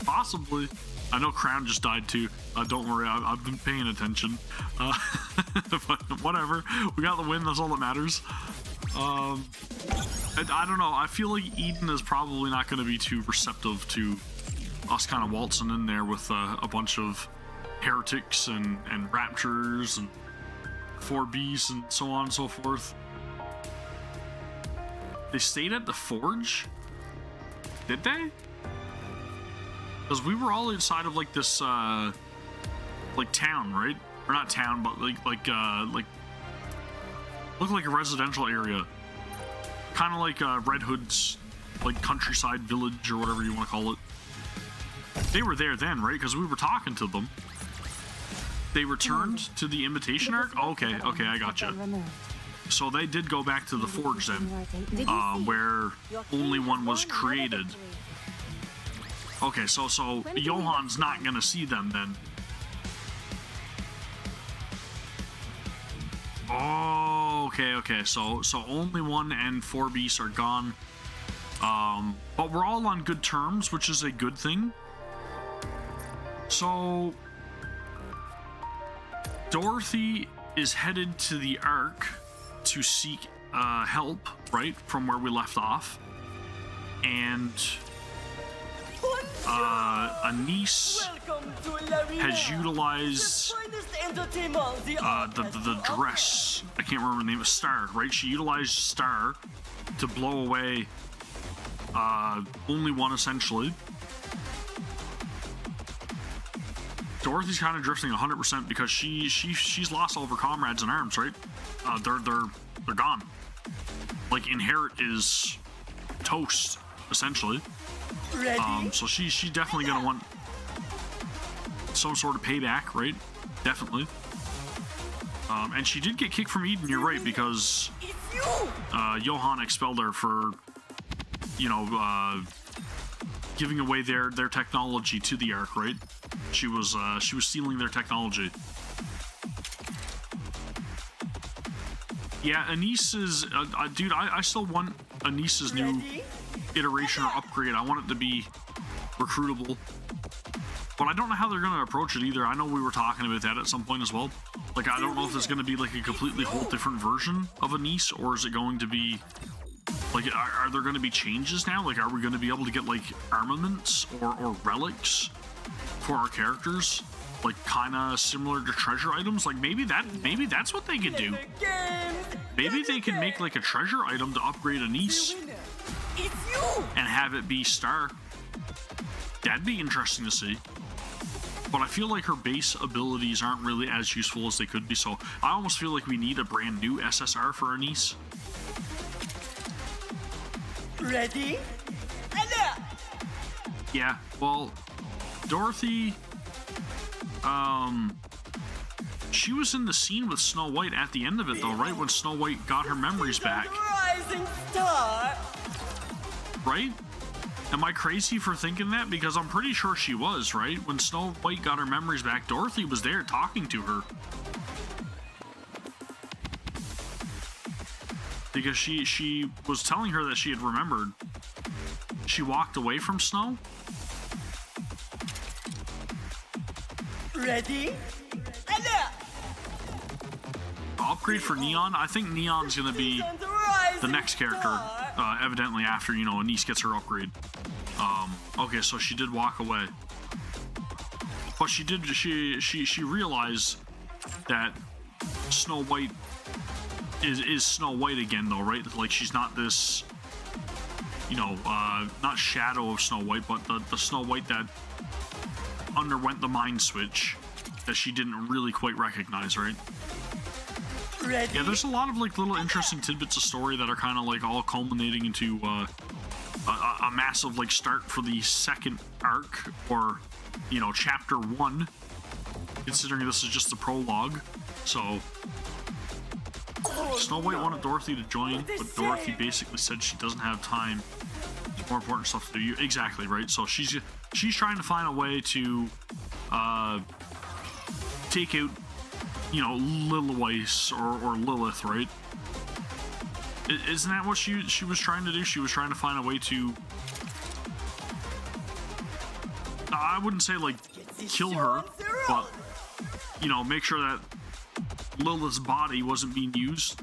Possibly. I know Crown just died too. Don't worry, I've been paying attention. But whatever. We got the win, that's all that matters. I don't know. I feel like Eden is probably not going to be too receptive to us kind of waltzing in there with a bunch of heretics and raptures and 4 beasts and so on and so forth. They stayed at the forge? Did they? Because we were all inside of like this like town, right? Or not town, but like looked like a residential area. Kind of like Red Hood's like countryside village or whatever you want to call it. They were there then, right? Because we were talking to them. They returned to the Invitation Arc? Oh, okay, I gotcha. So they did go back to the forge then, where only one was created. Okay, so Johan's not gonna see them then. Oh, okay. So only 1 and 4 beasts are gone. But we're all on good terms, which is a good thing. So Dorothy is headed to the Ark to seek help, right, from where we left off. And Anise has utilized the dress. I can't remember the name of Star, right? She utilized Star to blow away only one, essentially. Dorothy's kind of drifting 100% because she's lost all of her comrades in arms, right? They're gone. Like, Inherit is toast, essentially. So she's definitely gonna want some sort of payback, right? Definitely. And she did get kicked from Eden, you're right, because Johan expelled her for, you know, giving away their technology to the Ark, right? She was stealing their technology. Yeah, Anise's dude, I still want Anise's new iteration or upgrade. I want it to be recruitable, but I don't know how they're going to approach it either. I know we were talking about that at some point as well. Like, I don't know if it's going to be like a completely whole different version of Anise, or is it going to be like, are there going to be changes now? Like, are we going to be able to get like armaments or relics for our characters, like kind of similar to treasure items? Like, maybe that's what they could do. Maybe they can make like a treasure item to upgrade Anise and have it be Star. That'd be interesting to see. But I feel like her base abilities aren't really as useful as they could be, so I almost feel like we need a brand new SSR for Anise. Ready? Yeah, well, Dorothy, she was in the scene with Snow White at the end of it though, right? When Snow White got her memories back. Rising star. Right? Am I crazy for thinking that? Because I'm pretty sure she was, right? When Snow White got her memories back, Dorothy was there talking to her. Because she was telling her that she had remembered. She walked away from Snow. Ready? Upgrade for Neon? I think Neon's gonna be the next character, evidently after, you know, Anise gets her upgrade. Okay, so she did walk away. But she realized that Snow White is Snow White again though, right? Like, she's not this, you know, not shadow of Snow White, but the Snow White that underwent the mind switch that she didn't really quite recognize, right? Ready? Yeah, there's a lot of like little interesting tidbits of story that are kind of like all culminating into a massive like start for the second arc, or, you know, chapter 1, considering this is just the prologue. So Snow White wanted Dorothy to join, but Dorothy basically said she doesn't have time more important stuff to do. Exactly, right? So she's trying to find a way to take out, you know, Lilith or Lilith, right? Isn't that what she was trying to do? She was trying to find a way to, I wouldn't say like kill her, but, you know, make sure that Lilith's body wasn't being used.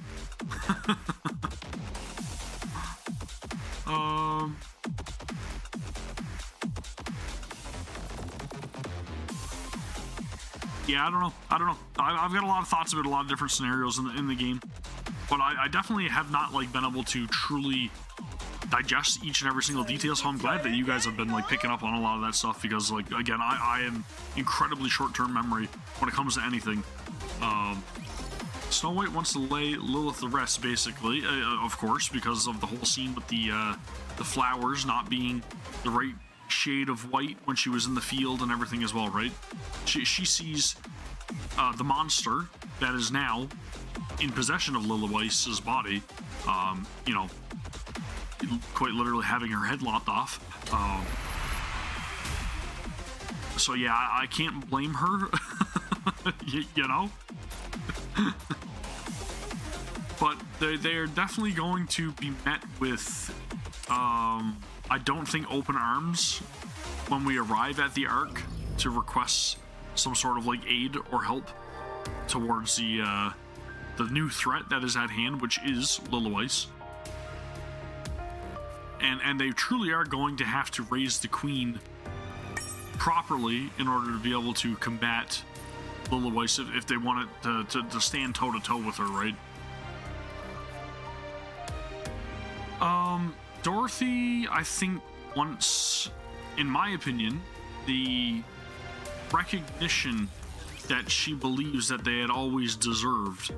Yeah, I don't know. I've got a lot of thoughts about a lot of different scenarios in the game, but I definitely have not like been able to truly digest each and every single detail. So I'm glad that you guys have been like picking up on a lot of that stuff, because like, again, I am incredibly short-term memory when it comes to anything. Snow White wants to lay Lilith to rest, basically, of course, because of the whole scene with the flowers not being the right shade of white when she was in the field and everything as well, right? She sees the monster that is now in possession of Lilith body, you know, quite literally having her head lopped off. So yeah, I can't blame her, you know? But they are definitely going to be met with, I don't think, open arms when we arrive at the Ark to request some sort of like aid or help towards the new threat that is at hand, which is Lilith. And they truly are going to have to raise the Queen properly in order to be able to combat Lilith if they want it to stand toe-to-toe with her, right? Dorothy, I think, wants, in my opinion, the recognition that she believes that they had always deserved.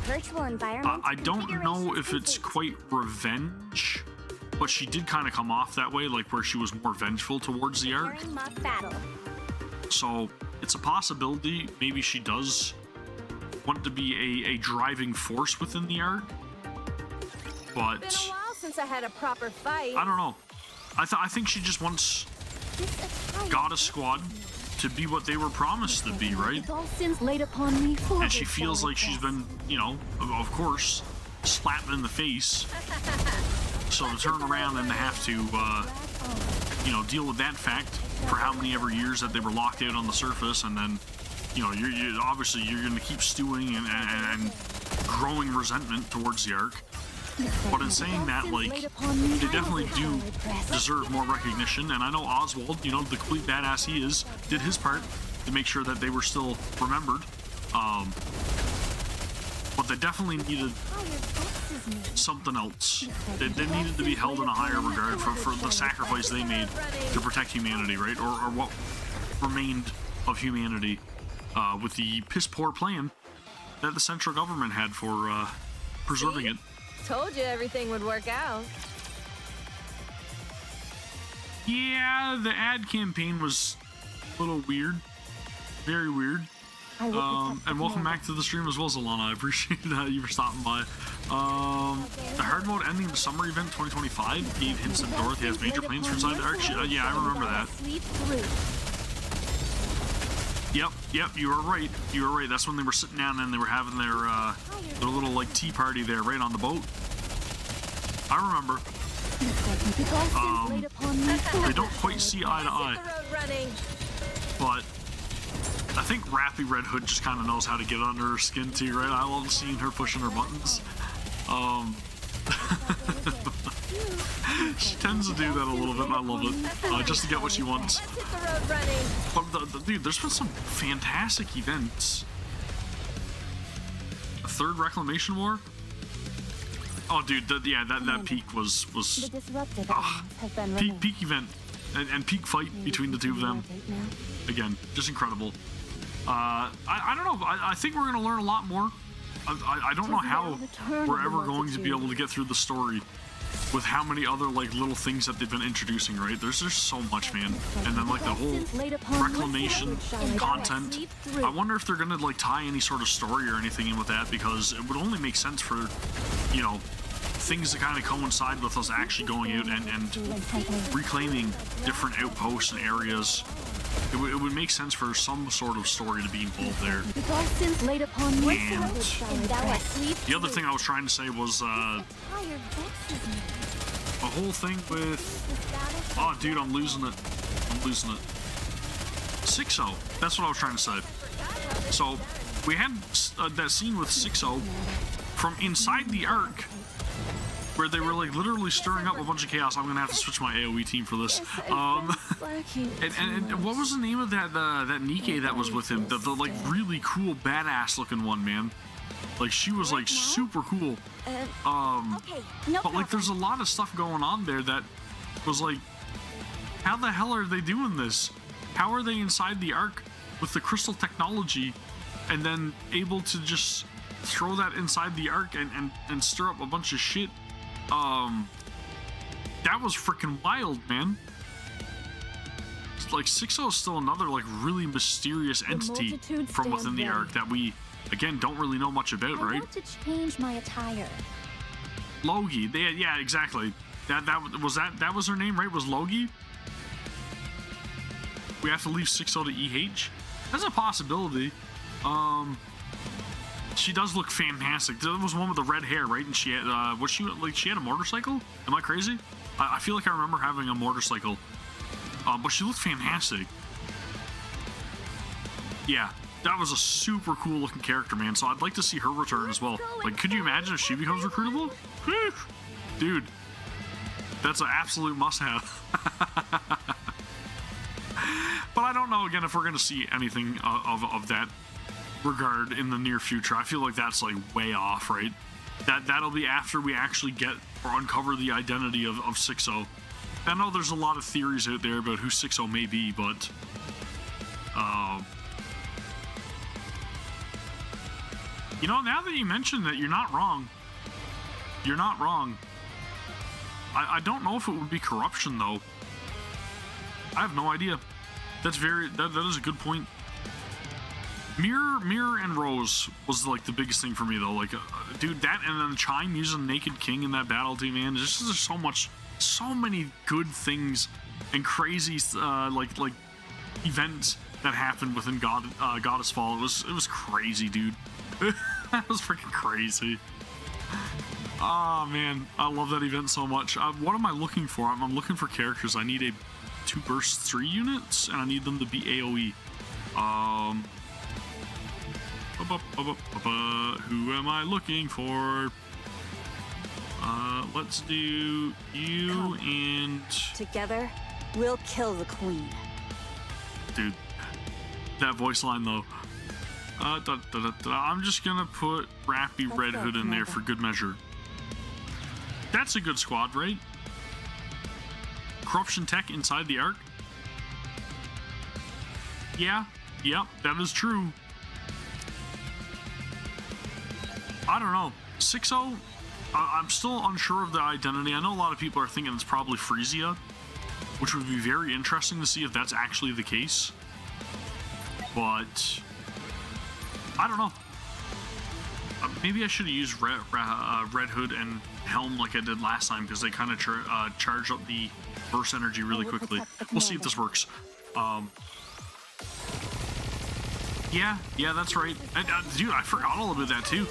Virtual environment. I don't know if it's quite revenge, but she did kind of come off that way, like where she was more vengeful towards the Ark. So it's a possibility. Maybe she does want to be a driving force within the Ark, but Been a while since I had a proper fight. I don't know. I think she just wants Goddess Squad to be what they were promised to be, right? All sins laid upon me, And she feels like she's been, you know, of course, slapped in the face. So to turn around and to have to, you know, deal with that fact for how many ever years that they were locked out on the surface, and then, you know, you're obviously you're going to keep stewing and growing resentment towards the Ark. But in saying that, like, they definitely do deserve more recognition, and I know Oswald, you know, the complete badass he is, did his part to make sure that they were still remembered. But they definitely needed something else. They needed to be held in a higher regard for the sacrifice they made to protect humanity, right? Or what remained of humanity with the piss-poor plan that the central government had for preserving it. Told you everything would work out. Yeah, the ad campaign was a little weird. Very weird. And welcome back to the stream as well, Zalana. I appreciate you for stopping by. The hard mode ending the summer event 2025 gave hints that Dorothy has major plans for inside the Ark. Yeah, I remember that. Yep, you were right. That's when they were sitting down and they were having their little like tea party there, right on the boat. I remember. They don't quite see eye to eye, but I think Rappy Red Hood just kind of knows how to get under her skin too, right? I love seeing her pushing her buttons. She tends to do that a little bit, and I love it, just to get what she wants. But dude, there's been some fantastic events. A third Reclamation War? Oh, dude, that peak was peak event and peak fight between the two of them. Again, just incredible. I don't know. I think we're gonna learn a lot more. I don't know how we're ever going to be able to get through the story with how many other like little things that they've been introducing, right? There's just so much, man. And then like the whole reclamation content. I wonder if they're gonna like tie any sort of story or anything in with that, because it would only make sense for, you know, things that kind of coincide with us actually going out and reclaiming different outposts and areas. It would make sense for some sort of story to be involved there. The gods since laid upon me. And the other thing I was trying to say was a whole thing with... Oh, dude, I'm losing it. I'm losing it. 6-0. That's what I was trying to say. So, we had that scene with 6-0 from inside the Ark, where they were like literally stirring up a bunch of chaos. I'm gonna have to switch my AoE team for this. And what was the name of that that NIKKE that was with him? The like really cool badass looking one, man. Like she was like super cool. But like there's a lot of stuff going on there that was like, how the hell are they doing this? How are they inside the Ark with the crystal technology and then able to just throw that inside the Ark and stir up a bunch of shit? That was freaking wild, man. Like 6-0 is still another like really mysterious entity from within the Ark that we again don't really know much about, right? I want to change my attire. Logie, yeah, exactly. That was her name, right? Was Logie? We have to leave 6-0 to EH. That's a possibility. She does look fantastic. That was one with the red hair, right? And she had, she had a motorcycle? Am I crazy? I feel like I remember having a motorcycle. But she looked fantastic. Yeah, that was a super cool looking character, man. So I'd like to see her return as well. Like, could you imagine if she becomes recruitable? Dude, that's an absolute must-have. But I don't know, again, if we're going to see anything of that regard in the near future. I feel like that's like way off, right? That'll be after we actually get or uncover the identity of 6-0. I know there's a lot of theories out there about who 6-0 may be, but you know, now that you mentioned that, you're not wrong. You're not wrong. I don't know if it would be corruption though. I have no idea. That's that is a good point. Mirror and Rose was like the biggest thing for me though. Like, dude, that and then Chime using Naked King in that battle too, man. There's so many good things and crazy like events that happened within Goddess Fall. It was crazy, dude. That was freaking crazy. Oh man, I love that event so much. What am I looking for? I'm looking for characters. I need 2 burst 3 units, and I need them to be AoE. Who am I looking for? Let's do you and... Together, we'll kill the queen. Dude, that voice line though. I'm just gonna put Rappy Red Hood in there for good measure. That's a good squad, right? Corruption tech inside the Ark? Yeah, that is true. I don't know. 6-0, I'm still unsure of the identity. I know a lot of people are thinking it's probably Frisia, which would be very interesting to see if that's actually the case. But I don't know. Maybe I should have used Red Hood and Helm like I did last time, because they kind of charge up the burst energy really quickly. We'll see if this works. Yeah, that's right. And, dude, I forgot all about that too.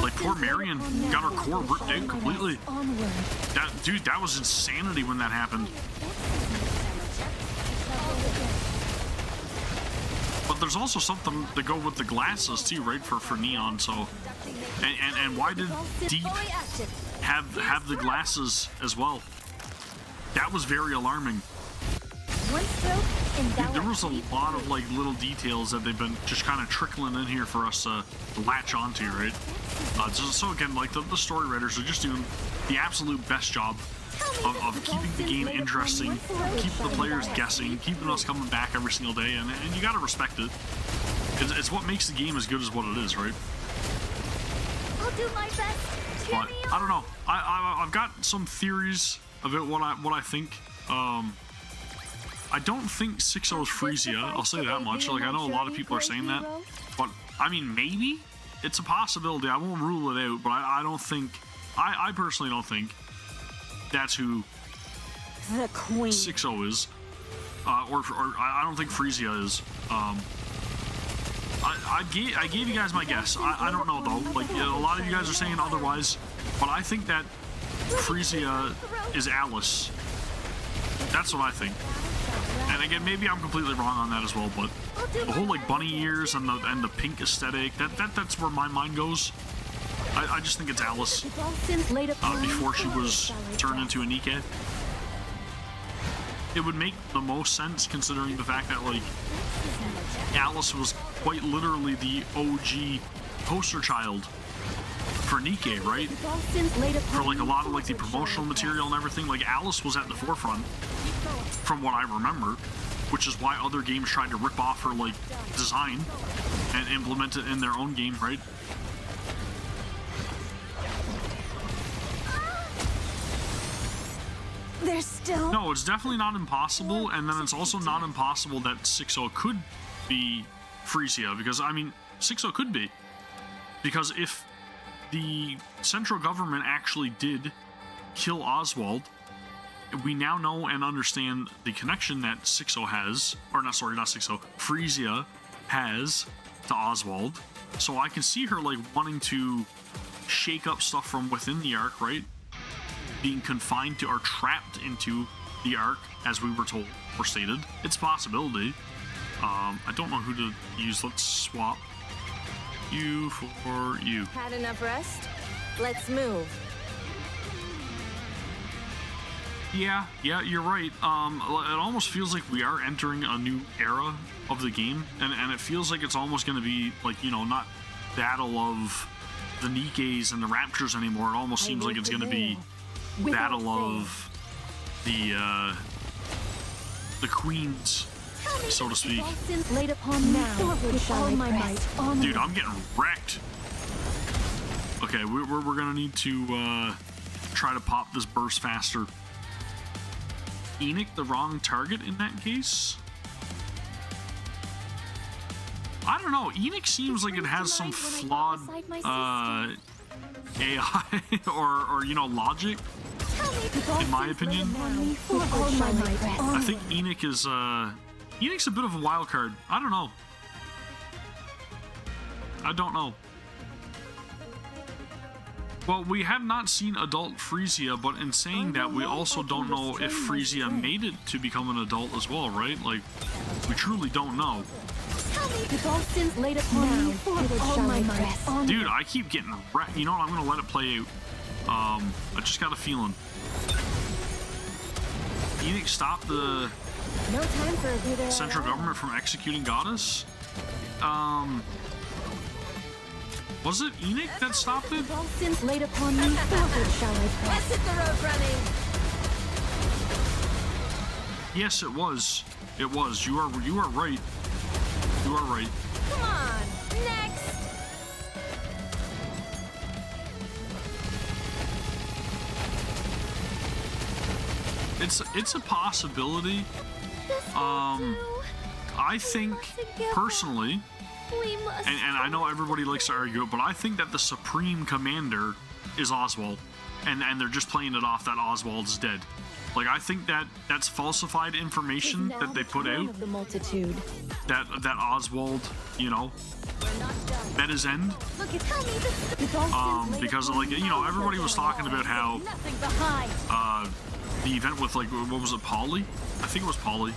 Like, poor Marion got her core ripped out completely. That was insanity when that happened. But there's also something to go with the glasses too, right? For Neon. So, and why did Deep have the glasses as well? That was very alarming. Dude, there was a lot of like little details that they've been just kind of trickling in here for us to latch onto, right? So again, like the story writers are just doing the absolute best job of keeping the game interesting, keeping the players guessing, keeping us coming back every single day, and you gotta respect it. It's what makes the game as good as what it is, right? I'll do my best. But I don't know. I've got some theories about what I think. I don't think 6-0 is Frisia. I'll say that much. Like, I know a lot of people are saying that, but I mean, maybe it's a possibility. I won't rule it out, but I don't think I personally don't think that's who The Queen. 6-0 is, or I don't think Frisia is. I gave you guys my guess. I don't know though. Like a lot of you guys are saying otherwise, but I think that Frisia is Alice. That's what I think. And again, maybe I'm completely wrong on that as well. But the whole like bunny ears and the pink aesthetic, that's where my mind goes. I just think it's Alice before she was turned into a NIKKE. It would make the most sense considering the fact that like Alice was quite literally the OG poster child for NIKKE, right? For like a lot of like the promotional material and everything, like Alice was at the forefront from what I remember, which is why other games tried to rip off her like design and implement it in their own game, right? There's still... No, it's definitely not impossible, and then it's also not impossible that 6-0 could be Frisia, because, I mean, 6-0 could be. Because if the central government actually did kill Oswald, we now know and understand the connection that 6-0 has, or not, sorry, not 6-0, Frisia has to Oswald. So I can see her, like, wanting to shake up stuff from within the Ark, right? Being confined to or trapped into the Ark, as we were told or stated. It's a possibility. I don't know who to use. Let's swap you for you. Had enough rest? Let's move. Yeah, you're right. It almost feels like we are entering a new era of the game, and it feels like it's almost going to be like, you know, not battle of the NIKKEs and the Raptures anymore. It almost seems like it's going to be battle of the queens, so to speak. Laid upon now, with all my might. Dude, I'm getting wrecked. Okay, we're gonna need to try to pop this burst faster. ENIKKE the wrong target in that case? I don't know. ENIKKE seems like it has some flawed AI or you know, logic, in my opinion. I think ENIKKE is ENIKKE's a bit of a wild card. I don't know. Well, we have not seen adult Frisia, but in saying that, we also don't know if Frisia made it to become an adult as well, right? Like, we truly don't know. Dude, I keep getting wrecked. You know what? I'm gonna let it play out. I just got a feeling. ENIKKE stopped the central government from executing Goddess? Was it ENIKKE that stopped it? Laid upon me, let's hit the road running. Yes, it was. It was. You are right. You are right. Come on, next. It's a possibility. I think personally, and I know everybody likes to argue it, but I think that the Supreme Commander is Oswald, and they're just playing it off that Oswald's dead. Like, I think that that's falsified information that they put out. That Oswald, you know, met his end. Because like, you know, everybody was talking about how the event with, like, what was it, Polly? I think it was Polly.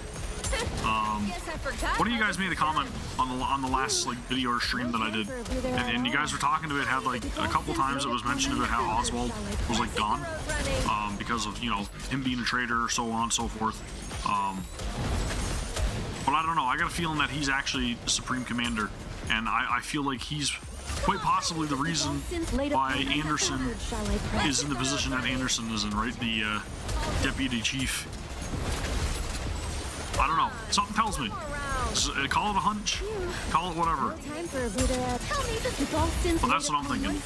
One of you guys made a comment on the last like video or stream that I did, and you guys were talking about how like a couple times it was mentioned about how Oswald was like gone because of, you know, him being a traitor, so on and so forth. But I don't know. I got a feeling that he's actually the Supreme Commander, and I feel like he's quite possibly the reason why Anderson is in the position that Anderson is in, right? The deputy chief. I don't know. Something tells me. Call it a hunch. Call it whatever. Well, that's what I'm thinking.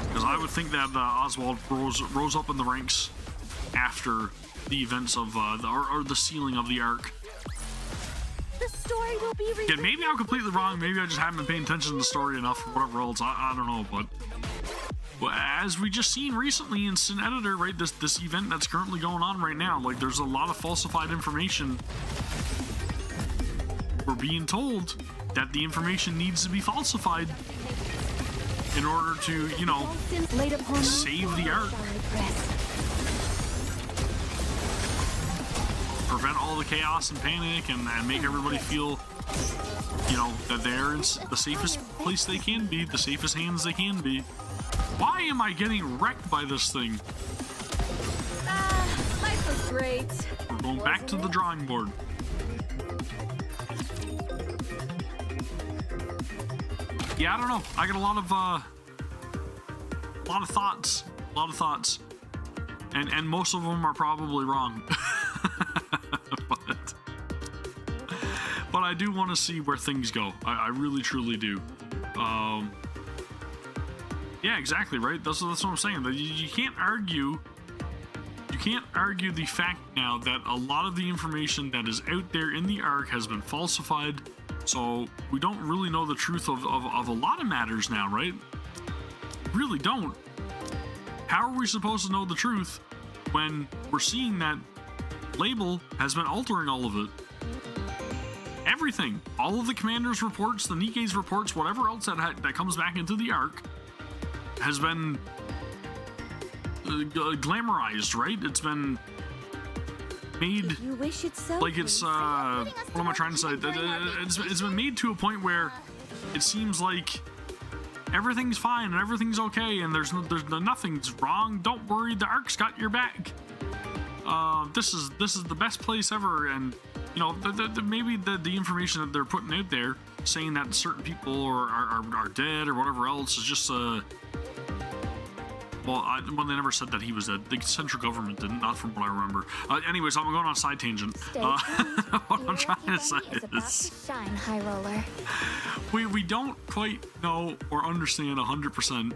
Because I would think that Oswald rose up in the ranks after the events of or the sealing of the Ark. Yeah, maybe I'm completely wrong. Maybe I just haven't been paying attention to the story enough or whatever else. I don't know, but Well, as we just seen recently in Sin Editor, right? This event that's currently going on right now, like there's a lot of falsified information. We're being told that the information needs to be falsified in order to, you know, save the Ark, prevent all the chaos and panic, and make everybody feel, you know, that they're in the safest place they can be, the safest hands they can be. Why am I getting wrecked by this thing? Life was great. We're going back to the drawing board. Yeah, I don't know. I got a lot of thoughts, and most of them are probably wrong. but I do want to see where things go. I really truly do. Yeah, exactly, right? That's what I'm saying. You can't argue. You can't argue the fact now that a lot of the information that is out there in the Ark has been falsified. So we don't really know the truth of a lot of matters now, right? Really don't. How are we supposed to know the truth when we're seeing that Label has been altering all of it? Everything. All of the commander's reports, the Nikke's reports, whatever else that comes back into the Ark has been glamorized, right? It's been made You wish it so, like it's what am I trying to say? It's been made to a point where it seems like everything's fine and everything's okay and there's nothing's wrong. Don't worry, the Ark's got your back. This is the best place ever, and you know maybe the information that they're putting out there saying that certain people are dead or whatever else is just well, they never said that he was dead. The central government didn't, not from what I remember. Anyways, I'm going on a side tangent. What I'm trying to say is, Shine, High Roller. we don't quite know or understand 100%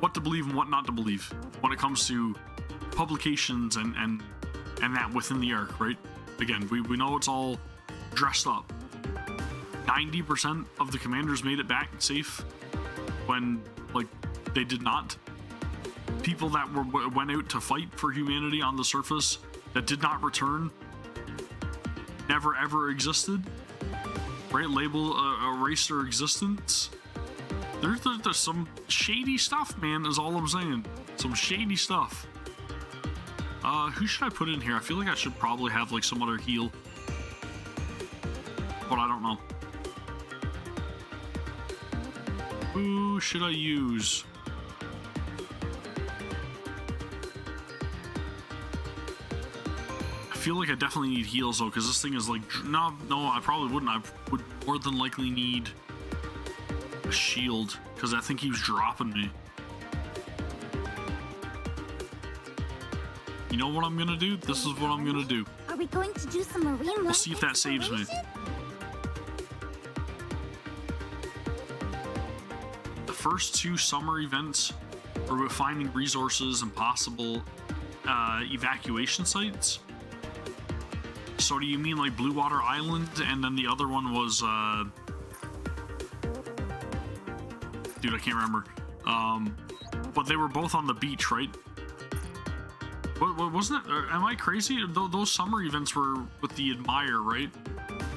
what to believe and what not to believe when it comes to publications and that within the Ark, right? Again, we know it's all dressed up. 90% of the commanders made it back safe when, like, they did not. People that went out to fight for humanity on the surface that did not return never ever existed, right? Label erased their existence. There's some shady stuff, man, is all I'm saying. Some shady stuff. Who should I put in here? I feel like I should probably have like some other heal, but I don't know. Who should I use? I feel like I definitely need heals though, because this thing is like, no, I probably wouldn't. I would more than likely need a shield, because I think he was dropping me. You know what I'm gonna do? This is what I'm gonna do. Are we going to do some marine life? We'll see if that saves me. The first two summer events are about finding resources and possible evacuation sites. So do you mean like Blue Water Island, and then the other one was dude, I can't remember. But they were both on the beach, right? What wasn't it? Am I crazy? Those summer events were with the Admire, right?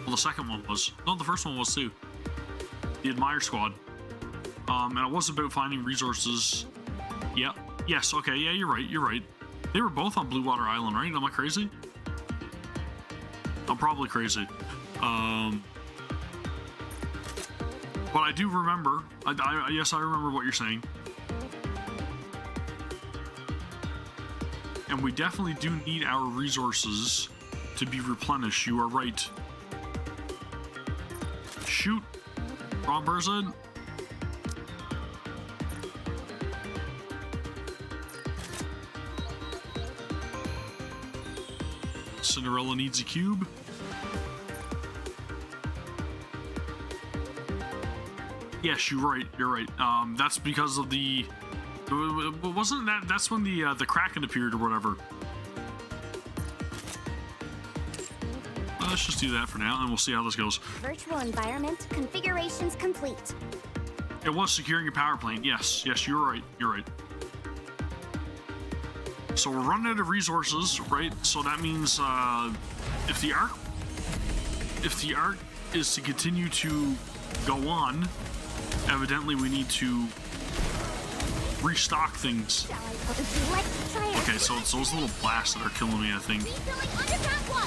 Well, the second one was. No, the first one was too. The Admire Squad. And it was about finding resources. Yeah. Yes. Okay. Yeah, you're right. You're right. They were both on Blue Water Island, right? Am I crazy? I'm probably crazy. But I do remember. Yes, I remember what you're saying. And we definitely do need our resources to be replenished. You are right. Shoot. Wrong person. Cinderella needs a cube. Yes, you're right. You're right. That's because of the. Wasn't that? That's when the Kraken appeared or whatever. Let's just do that for now, and we'll see how this goes. Virtual environment configurations complete. It was securing a power plant. Yes, you're right. You're right. So we're running out of resources, right? So that means if the arc is to continue to go on, evidently we need to restock things. Okay, so it's those little blasts that are killing me, I think.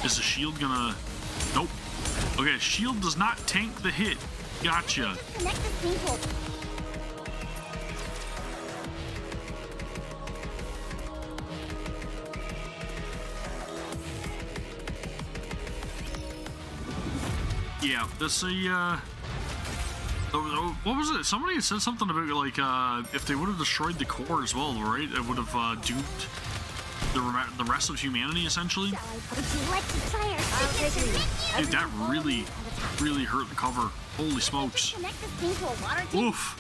Is the shield gonna... Nope. Okay, shield does not tank the hit. Gotcha. Yeah, this what was it? Somebody had said something about like if they would have destroyed the core as well, right? It would have doomed the rest of humanity essentially. Dude, that really hurt the cover. Holy smokes! Oof.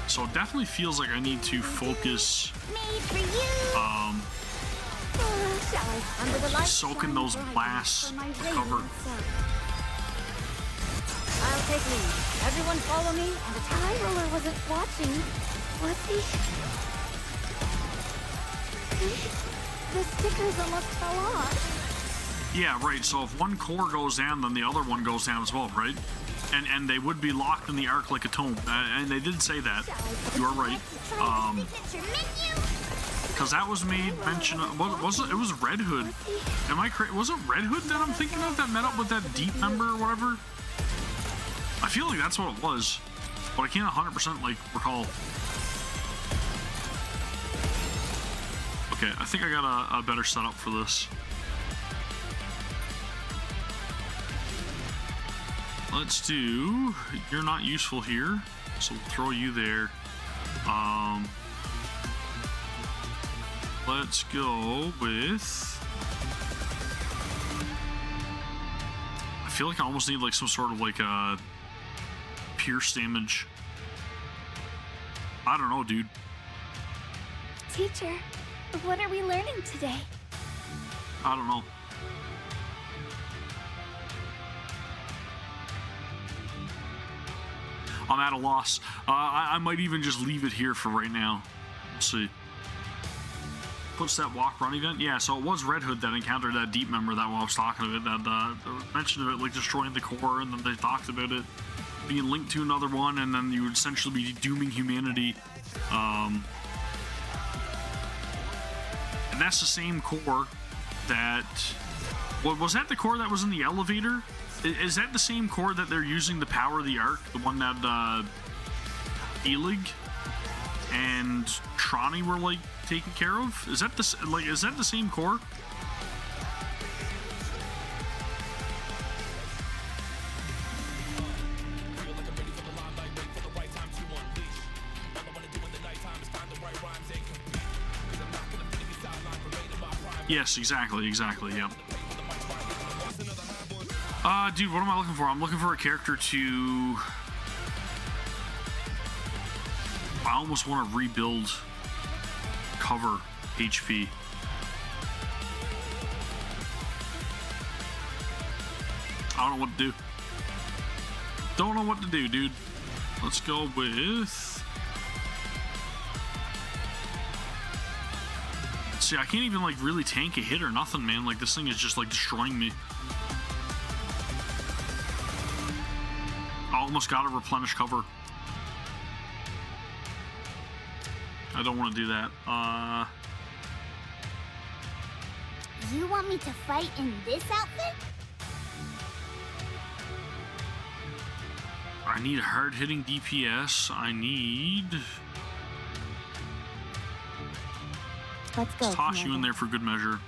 So it definitely feels like I need to focus. Soaking those blasts cover. I'll take lead. Everyone follow me. And the time ruler wasn't watching, was he? The stickers almost fell off. Yeah, right. So if one core goes down, then the other one goes down as well, right? And they would be locked in the arc like a tomb. And they did say that. You are right. Because that was made mention of, was it? It was Red Hood. Am I crazy? Was it Red Hood that I'm thinking of that met up with that deep member or whatever? I feel like that's what it was, but I can't 100% like recall. Okay, I think I got a better setup for this. Let's do, you're not useful here, so we'll throw you there. Let's go with, I feel like I almost need like some sort of like a pierce damage. I don't know, dude. Teacher, what are we learning today? I don't know. I'm at a loss. I might even just leave it here for right now. We'll see. Puts that walk run event. Yeah, so it was Red Hood that encountered that deep member that I was talking about. That mentioned of it like destroying the core, and then they talked about it being linked to another one, and then you would essentially be dooming humanity. And that's the same core that... What was that? The core that was in the elevator? Is that the same core that they're using to power the arc? The one that Elig and Trani were like taken care of? Is that the is that the same core? Yes, exactly, yeah. Dude, what am I looking for? I'm looking for a character to... I almost want to rebuild cover HP. I don't know what to do. Don't know what to do, dude. Let's go with... See, I can't even, like, really tank a hit or nothing, man. Like, this thing is just, like, destroying me. Almost got to replenish cover. I don't want to do that. You want me to fight in this outfit? I need hard-hitting DPS. I need... Let's go. Let's toss you in there for good measure.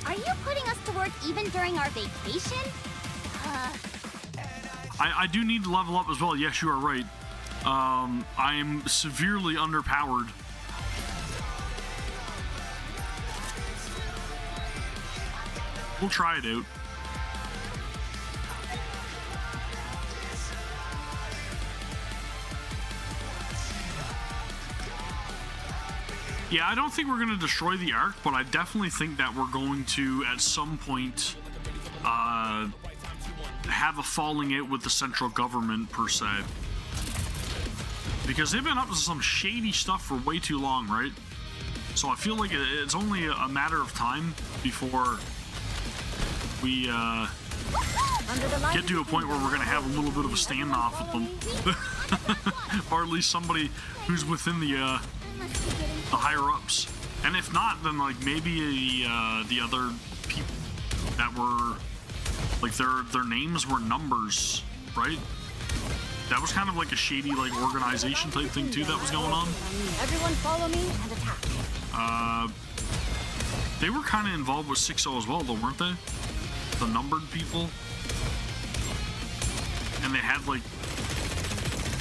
Are you putting us to work even during our vacation? I do need to level up as well. Yes, you are right. I am severely underpowered. We'll try it out. Yeah, I don't think we're going to destroy the Ark, but I definitely think that we're going to, at some point, have a falling out with the central government, per se. Because they've been up to some shady stuff for way too long, right? So I feel like it's only a matter of time before we get to a point where we're going to have a little bit of a standoff with them. Or at least somebody who's within the higher-ups. And if not, then like maybe the other people that were, like their names were numbers, right? That was kind of like a shady like organization type thing too that was going on. Everyone follow me and attack. They were kind of involved with 6-0 as well, though, weren't they? The numbered people. And they had like,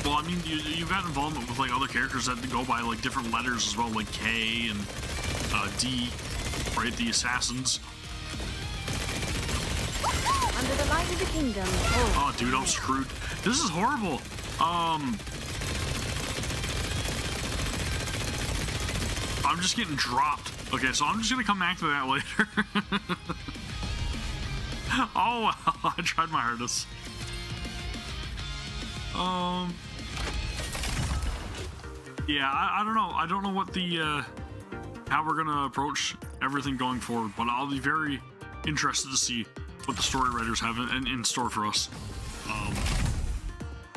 well, I mean, you've got involvement with like other characters that go by like different letters as well, like K and D, right? The assassins. Under the light of the kingdom. Oh, dude, I'm screwed. This is horrible. I'm just getting dropped. Okay, so I'm just gonna come back to that later. Oh, well, I tried my hardest. Yeah, I don't know. I don't know what the how we're gonna approach everything going forward, but I'll be very interested to see what the story writers have in store for us.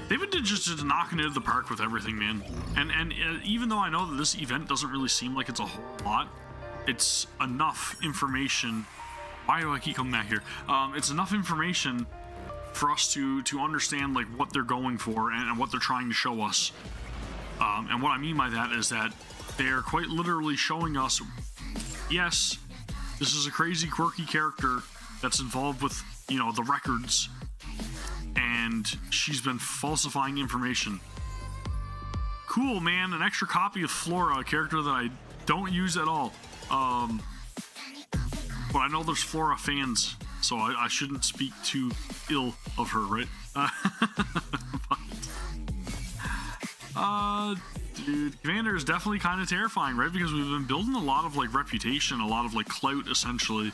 They've been just knocking it out of the park with everything, man. And even though I know that this event doesn't really seem like it's a whole lot, it's enough information. Why do I keep coming back here? It's enough information for us to understand like what they're going for and what they're trying to show us. And what I mean by that is that they're quite literally showing us, yes, this is a crazy, quirky character that's involved with, you know, the records, and she's been falsifying information. Cool, man. An extra copy of Flora, a character that I don't use at all. But I know there's Flora fans, so I shouldn't speak too ill of her, right? Dude, Commander is definitely kind of terrifying, right? Because we've been building a lot of like reputation, a lot of like clout, essentially.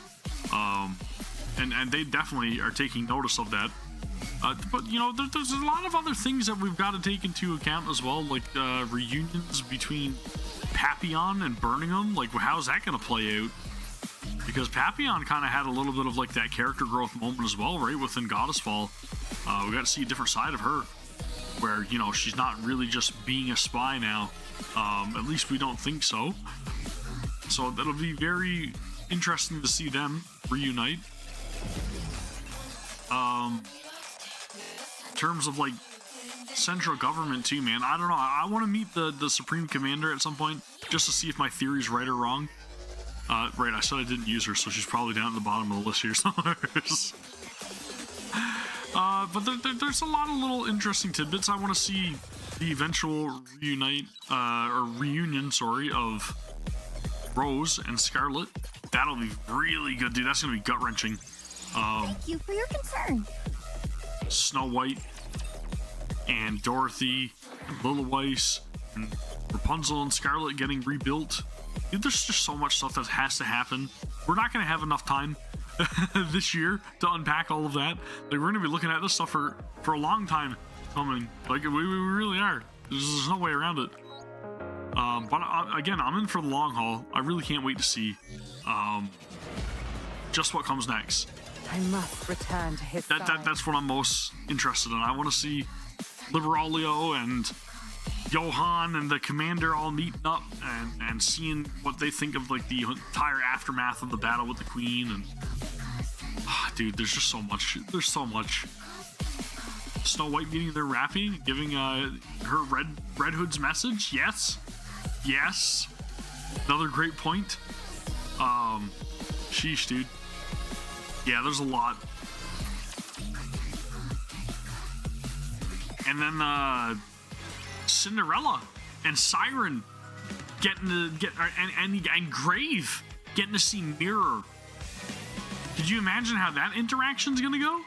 And they definitely are taking notice of that. But you know, there's a lot of other things that we've got to take into account as well, like reunions between Papillon and Birmingham. Like, how's that going to play out? Because Papillon kind of had a little bit of like that character growth moment as well, right? Within Goddessfall, we got to see a different side of her, where, you know, she's not really just being a spy now. At least we don't think so. So that'll be very interesting to see them reunite. In terms of like central government too, man, I don't know. I want to meet the Supreme Commander at some point just to see if my theory's right or wrong. Right, I said I didn't use her, so she's probably down at the bottom of the list here somewhere. But there's a lot of little interesting tidbits. I want to see the eventual reunion, sorry, of Rose and Scarlet. That'll be really good, dude. That's gonna be gut-wrenching. Thank you for your concern. Snow White and Dorothy and Lilyweiss and Rapunzel and Scarlet getting rebuilt. Dude, there's just so much stuff that has to happen. We're not going to have enough time this year to unpack all of that. Like, we're going to be looking at this stuff for a long time coming. Like, we really are. There's no way around it. But again, I'm in for the long haul. I really can't wait to see just what comes next. I must return to his side. That's what I'm most interested in. I want to see Liberaglio and Johan and the Commander all meeting up and seeing what they think of like the entire aftermath of the battle with the Queen. And dude, there's just so much. There's so much. Snow White meeting their Rappy, giving her Red Hood's message. Yes, another great point. Sheesh, dude. Yeah, there's a lot. And then Cinderella and Siren getting to and Grave getting to see Mirror. Could you imagine how that interaction's gonna go?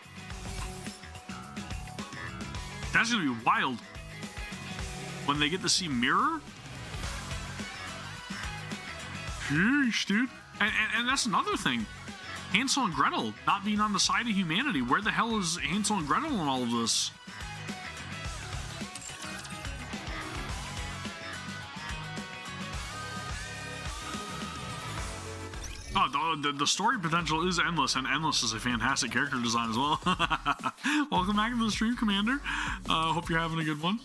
That's gonna be wild. When they get to see Mirror. Sheesh, dude. And that's another thing. Hansel and Gretel not being on the side of humanity. Where the hell is Hansel and Gretel in all of this? Oh, the story potential is endless, and Endless is a fantastic character design as well. Welcome back to the stream, Commander. Hope you're having a good one.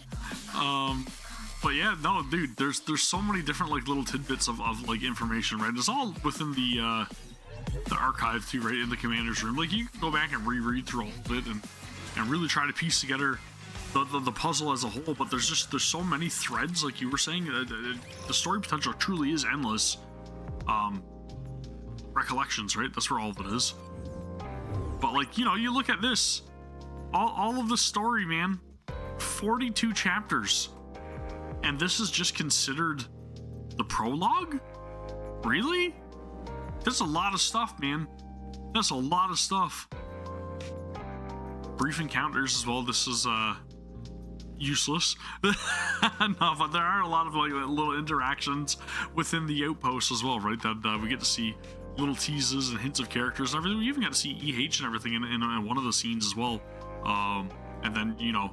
But yeah, no, dude, there's so many different like little tidbits of like information, right? It's all within the archive too, right? In the Commander's room, like you can go back and reread through all of it and really try to piece together the puzzle as a whole. But there's so many threads, like you were saying. The story potential truly is endless. Recollections, right? That's where all of it is. But like, you know, you look at this, all of the story, man, 42 chapters, and this is just considered the prologue? Really? That's a lot of stuff, man. That's a lot of stuff. Brief encounters as well. This is useless. No, but there are a lot of like little interactions within the outpost as well, right? That we get to see little teases and hints of characters and everything. We even got to see EH and everything in one of the scenes as well. And then, you know,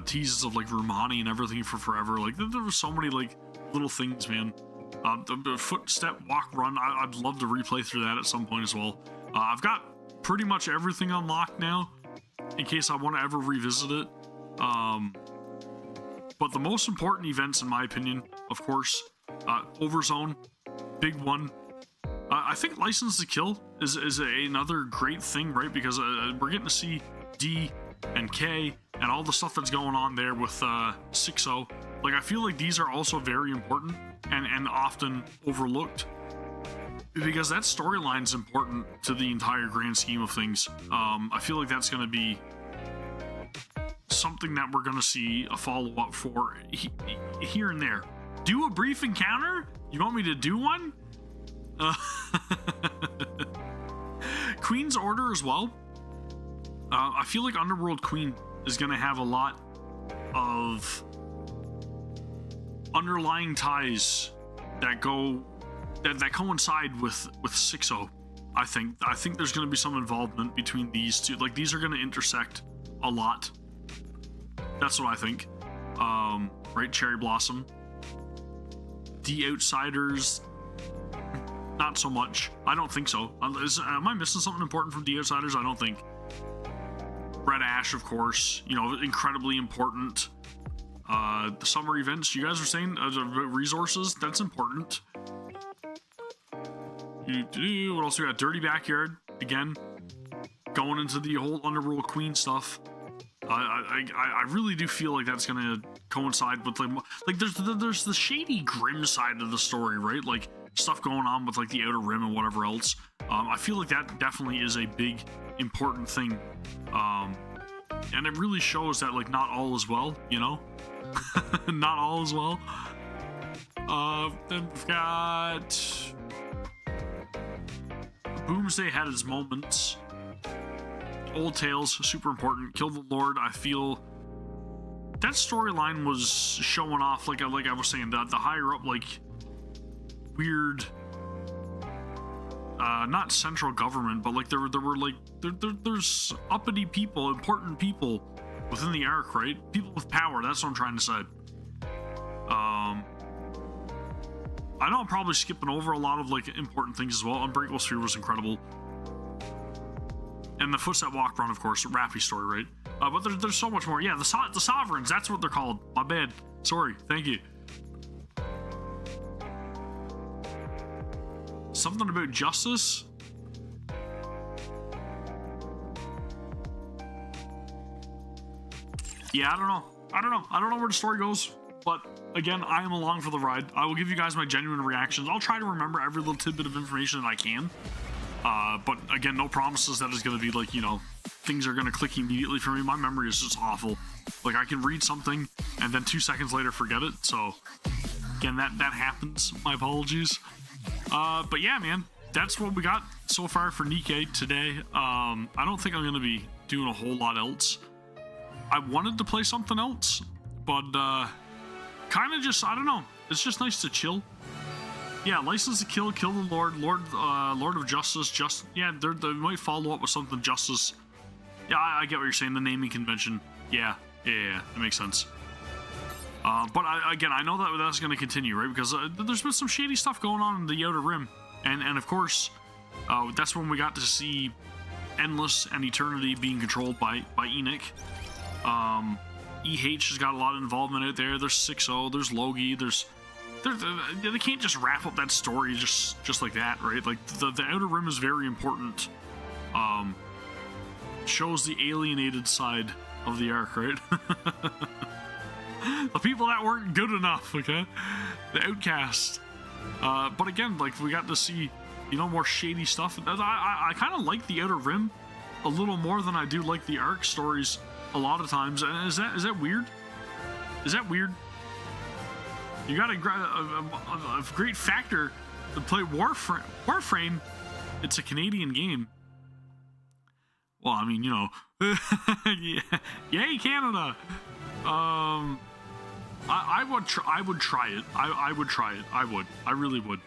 teases of like Rumani and everything for forever. Like there were so many like little things, man. The footstep, walk, run. I'd love to replay through that at some point as well. I've got pretty much everything unlocked now in case I want to ever revisit it. But the most important events, in my opinion, of course, Overzone, big one. I think License to Kill is another great thing, right? Because we're getting to see D and K and all the stuff that's going on there with 6-0. Like, I feel like these are also very important and often overlooked because that storyline is important to the entire grand scheme of things. I feel like that's going to be something that we're going to see a follow-up for here and there. Do a brief encounter? You want me to do one? Queen's Order as well. I feel like Underworld Queen is going to have a lot of underlying ties that coincide with 6-0. I think there's going to be some involvement between these two. Like, these are going to intersect a lot. That's what I think. Right, Cherry Blossom. The Outsiders, not so much. I don't think so. Am I missing something important from The Outsiders? I don't think. Red Ash, of course, you know, incredibly important. The summer events, you guys are saying, resources, that's important. What else we got? Dirty Backyard, again, going into the whole Underworld Queen stuff. I really do feel like that's gonna coincide with like there's the shady, grim side of the story, right? Like stuff going on with like the Outer Rim and whatever else. I feel like that definitely is a big, important thing, and it really shows that like not all is well, you know. Not all is well. Then we've got Boomsday had its moments. Old Tales, super important. Kill the Lord, I feel that storyline was showing off, like I was saying, the higher up, like weird, not central government, but like there were like there's uppity people, important people within the arc, right? People with power. That's what I'm trying to say. I know I'm probably skipping over a lot of like important things as well. Unbreakable Sphere was incredible. And the Footstep Walk Run, of course, Rappy story, right? But there's so much more. Yeah, the Sovereigns, that's what they're called. My bad. Sorry. Thank you. Something about justice? Yeah, I don't know. I don't know where the story goes. But again, I am along for the ride. I will give you guys my genuine reactions. I'll try to remember every little tidbit of information that I can. But again, no promises that it's going to be like, you know, things are going to click immediately for me. My memory is just awful. Like, I can read something and then 2 seconds later forget it. So again, that happens. My apologies. But yeah, man, that's what we got so far for NIKKE today. I don't think I'm going to be doing a whole lot else. I wanted to play something else, but kind of just, I don't know. It's just nice to chill Yeah, license to kill, kill the Lord of Justice. Yeah, they might follow up with something Justice. Yeah, I get what you're saying. The naming convention. Yeah, that makes sense. But again, I know that that's going to continue, right? Because there's been some shady stuff going on in the Outer Rim, and of course, that's when we got to see Endless and Eternity being controlled by Enoch. EH has got a lot of involvement out there. There's 6-0, there's Logi, they can't just wrap up that story just like that, right? Like the Outer Rim is very important. Shows the alienated side of the arc, right? The people that weren't good enough, okay? The outcast. But again, like we got to see, you know, more shady stuff. I kind of like the Outer Rim a little more than I do like the arc stories a lot of times. And is that weird? Is that weird? You got a great factor to play Warframe. It's a Canadian game. Well, I mean, you know, yay Canada. I would try it. I would try it. I really would.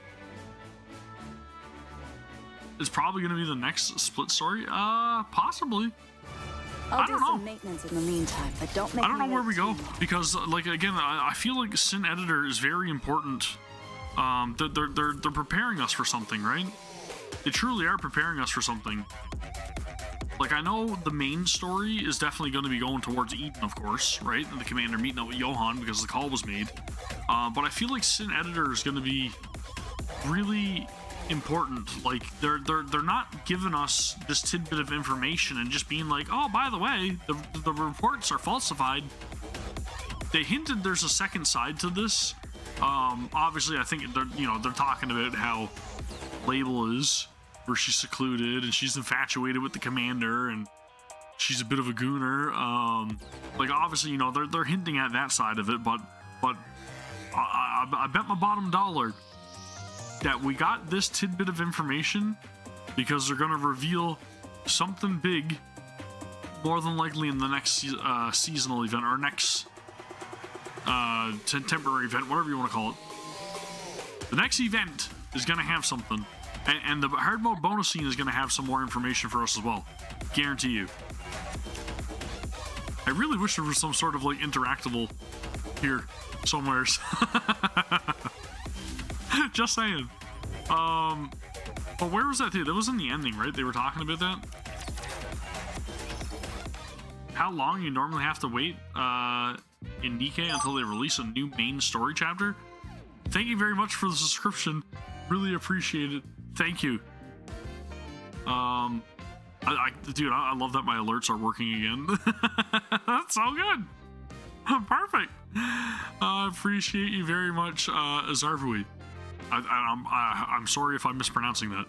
It's probably going to be the next split story. Possibly. I'll I do don't know. some maintenance in the meantime, but don't make I don't know me where wait we go too long. because, like, again, I feel like Sin Editor is very important. They're preparing us for something, right? They truly are preparing us for something. Like, I know the main story is definitely going to be going towards Eden, of course, right? And the commander meeting up with Johan because the call was made. But I feel like Sin Editor is going to be really important. Like, they're not giving us this tidbit of information and just being like, oh, by the way, the reports are falsified. They hinted there's a second side to this. Obviously, I think they're talking about how Label is, where she's secluded and she's infatuated with the commander and she's a bit of a gooner. Like, obviously, they're hinting at that side of it, but I bet my bottom dollar that we got this tidbit of information because they're going to reveal something big, more than likely in the next seasonal event or next temporary event, whatever you want to call it. The next event is going to have something. And the hard mode bonus scene is going to have some more information for us as well. Guarantee you. I really wish there was some sort of like interactable here somewheres. Just saying. But where was that too? That was in the ending, right? They were talking about that. How long you normally have to wait in NIKKE until they release a new main story chapter? Thank you very much for the subscription. Really appreciate it. Thank you. Dude, I love that my alerts are working again. That's so good. Perfect. I appreciate you very much, Azarvui. I'm sorry if I'm mispronouncing that.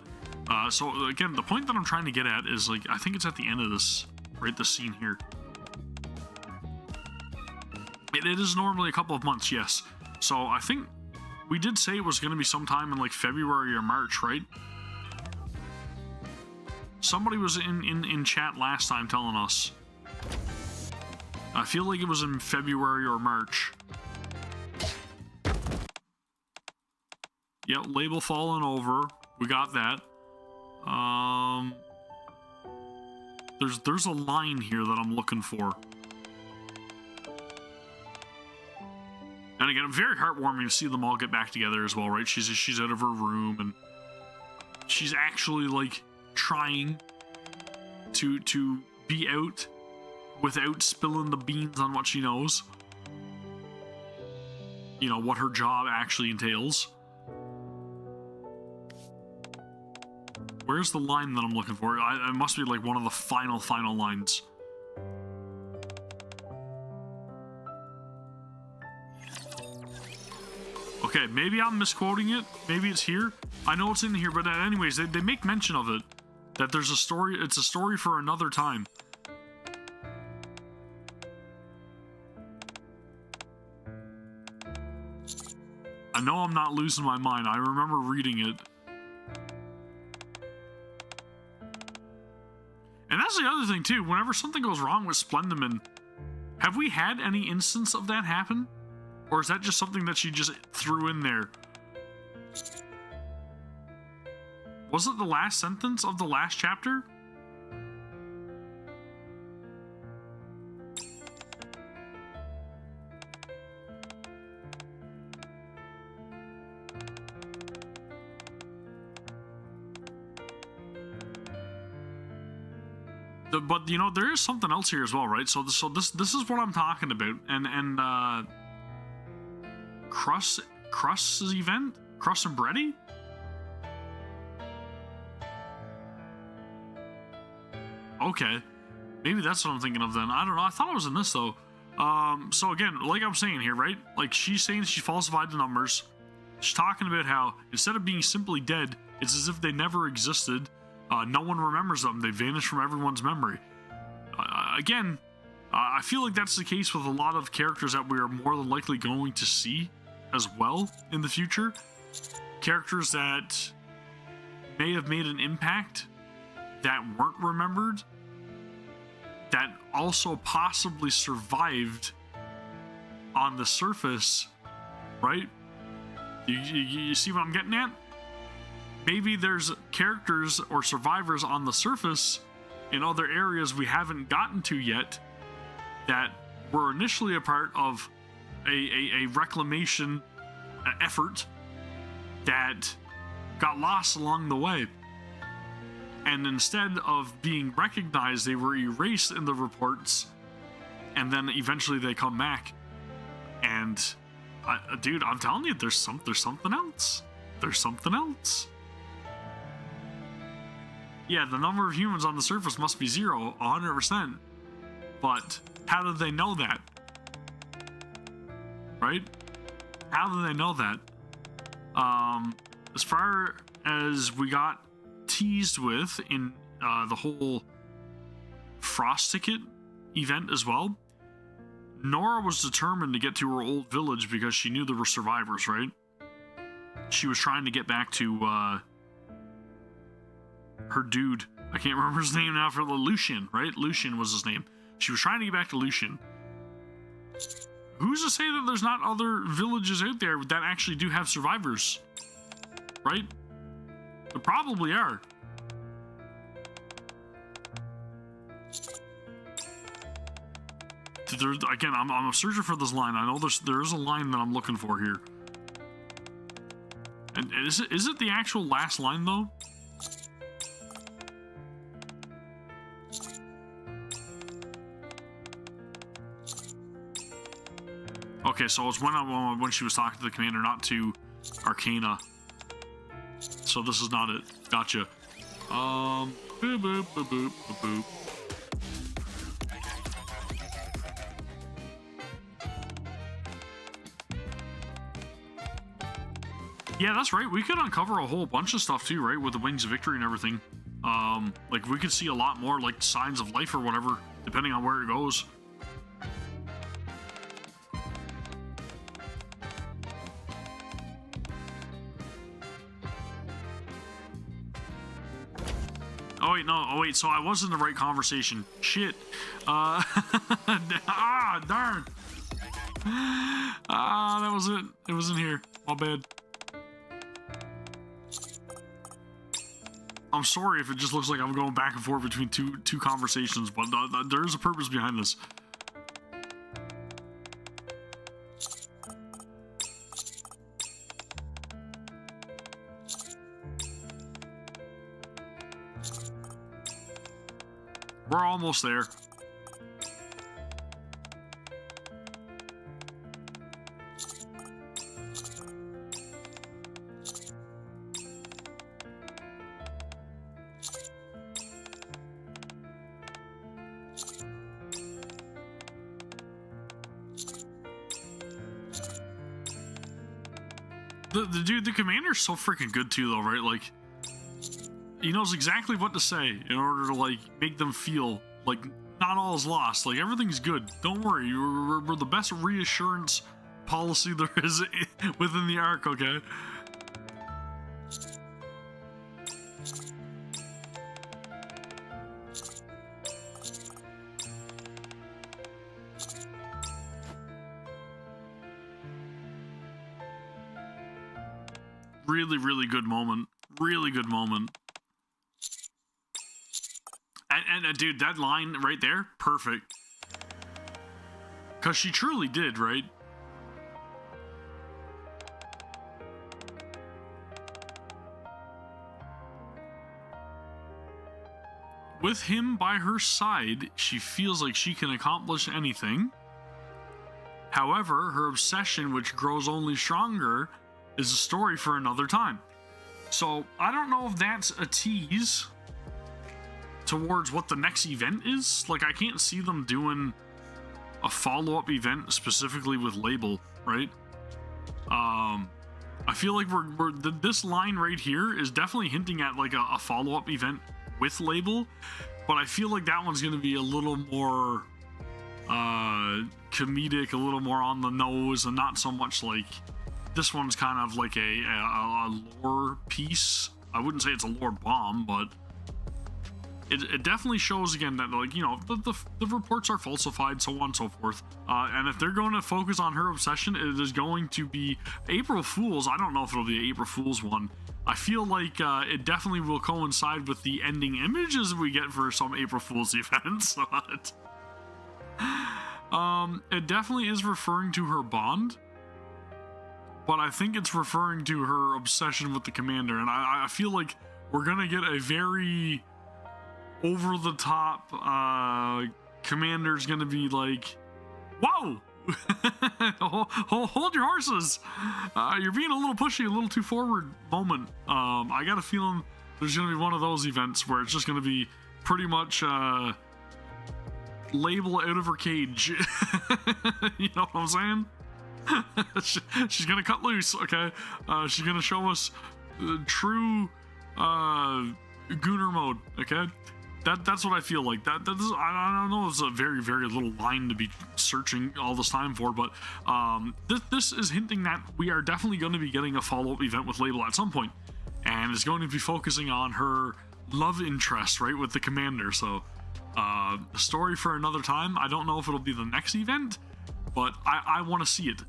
So again, the point that I'm trying to get at is, like, I think it's at the end of this, right? This scene here. It is normally a couple of months, yes. So I think we did say it was going to be sometime in like February or March, right? Somebody was in chat last time telling us. I feel like it was in February or March. Yep, label falling over. We got that. There's a line here that I'm looking for. And again, very heartwarming to see them all get back together as well, right? She's out of her room and she's actually like trying to be out without spilling the beans on what she knows. You know, what her job actually entails. Where's the line that I'm looking for? It must be like one of the final lines. Okay, maybe I'm misquoting it. Maybe it's here. I know it's in here, but anyways, they make mention of it. That there's a story. It's a story for another time. I know I'm not losing my mind. I remember reading it. And that's the other thing, too. Whenever something goes wrong with Splendiman, have we had any instance of that happen? Or is that just something that she just threw in there? Was it the last sentence of the last chapter? But you know, there is something else here as well, right? So this is what I'm talking about, and Crust's event, Crust and Bready. Okay, maybe that's what I'm thinking of then. I don't know. I thought it was in this though. So again, like I'm saying here, right? Like she's saying she falsified the numbers. She's talking about how instead of being simply dead, it's as if they never existed. No one remembers them. They vanish from everyone's memory. Again, I feel like that's the case with a lot of characters that we are more than likely going to see as well in the future. Characters that may have made an impact that weren't remembered, that also possibly survived on the surface, right? You see what I'm getting at? Maybe there's characters or survivors on the surface in other areas we haven't gotten to yet that were initially a part of a reclamation effort that got lost along the way. And instead of being recognized, they were erased in the reports, and then eventually they come back. And dude, I'm telling you, there's something else. There's something else. Yeah, the number of humans on the surface must be 0, 100%. But how did they know that? Right? How did they know that? As far as we got teased with in the whole Frost Ticket event as well, Nora was determined to get to her old village because she knew there were survivors, right? She was trying to get back to her dude. I can't remember his name now, for the Lucian, right? Lucian was his name. She was trying to get back to Lucian. Who's to say that there's not other villages out there that actually do have survivors? Right? There probably are. Again, I'm searching for this line. I know there is a line that I'm looking for here. And is it the actual last line though? Okay, so it's when she was talking to the commander, not to Arcana. So this is not it. Gotcha. Boop, boop, boop, boop, boop. Yeah, that's right. We could uncover a whole bunch of stuff too, right? With the Wings of Victory and everything. Like we could see a lot more like signs of life or whatever, depending on where it goes. Oh wait, no. Oh wait, so I was in the right conversation. Shit. Darn. That was it. It was in here. My bad. I'm sorry if it just looks like I'm going back and forth between two conversations, but there is a purpose behind this. We're almost there. The commander's so freaking good too, though, right? Like, he knows exactly what to say in order to like make them feel like not all is lost. Like everything's good. Don't worry, we're the best reassurance policy there is within the arc. Okay. Really, really good moment. Really good moment. And dude, that line right there, perfect. Because she truly did, right? With him by her side, she feels like she can accomplish anything. However, her obsession, which grows only stronger, is a story for another time. So, I don't know if that's a tease towards what the next event is. Like, I can't see them doing a follow-up event specifically with Label, right? I feel like this line right here is definitely hinting at like a follow-up event with Label, but I feel like that one's going to be a little more comedic, a little more on the nose, and not so much like this one's kind of like a lore piece. I wouldn't say it's a lore bomb, but it definitely shows again that, like, you know, the reports are falsified, so on and so forth. And if they're going to focus on her obsession, it is going to be April Fool's. I don't know if it'll be an April Fool's one. I feel like it definitely will coincide with the ending images we get for some April Fool's events. But it definitely is referring to her bond, but I think it's referring to her obsession with the commander. And I feel like we're gonna get a very over the top commander's gonna be like, whoa. Hold your horses. You're being a little pushy, a little too forward moment. I got a feeling there's going to be one of those events where it's just going to be pretty much Label out of her cage. You know what I'm saying? She's going to cut loose, okay? She's going to show us true Gooner mode, okay? That's what I feel like. I don't know if it's a very, very little line to be searching all this time for, but this is hinting that we are definitely going to be getting a follow-up event with Label at some point, and it's going to be focusing on her love interest, right, with the commander. So, a story for another time. I don't know if it'll be the next event, but I want to see it.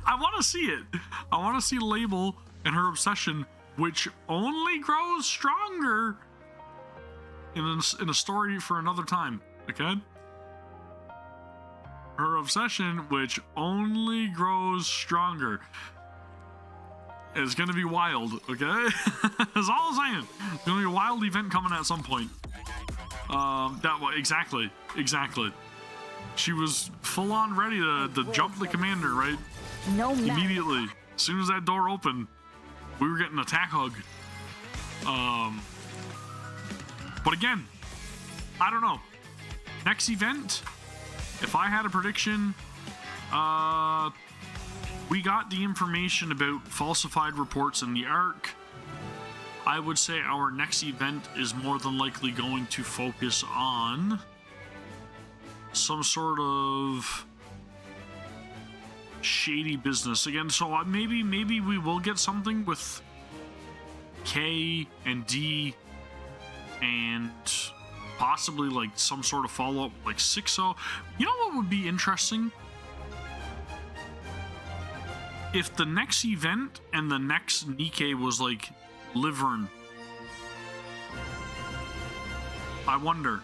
I want to see it. I want to see Label and her obsession, which only grows stronger, in a story for another time, okay? Her obsession, which only grows stronger, is gonna be wild, okay? That's all I'm saying. It's gonna be a wild event coming at some point. Exactly. She was full on ready to jump the commander, right? No matter. Immediately. As soon as that door opened, we were getting an attack hug. But again, I don't know. Next event, if I had a prediction, we got the information about falsified reports in the Ark. I would say our next event is more than likely going to focus on some sort of shady business again. So maybe we will get something with K and D, and possibly like some sort of follow-up like 6-0. You know what would be interesting? If the next event and the next NIKKE was like Livern. I wonder.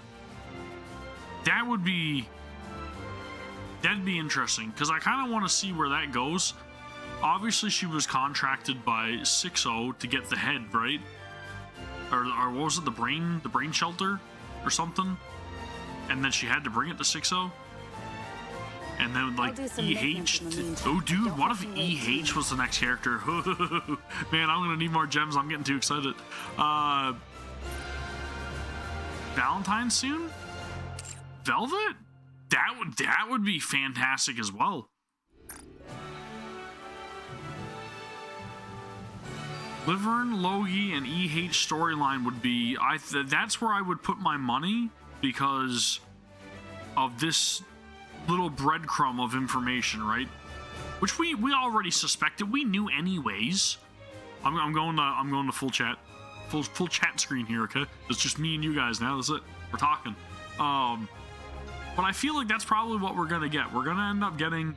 That'd be interesting, because I kind of want to see where that goes. Obviously, she was contracted by 6-0 to get the head, right? Or what was it, the brain shelter or something? And then she had to bring it to 6-0. And then like EH. Oh, dude, what if EH was the next character? Man, I'm gonna need more gems. I'm getting too excited. Valentine soon? Velvet? That would be fantastic as well. Livern, Logie, and EH storyline would be... that's where I would put my money, because of this little breadcrumb of information, right? Which we already suspected. We knew anyways. I'm going to full chat. Full chat screen here, okay? It's just me and you guys now. That's it. We're talking. But I feel like that's probably what we're going to get. We're going to end up getting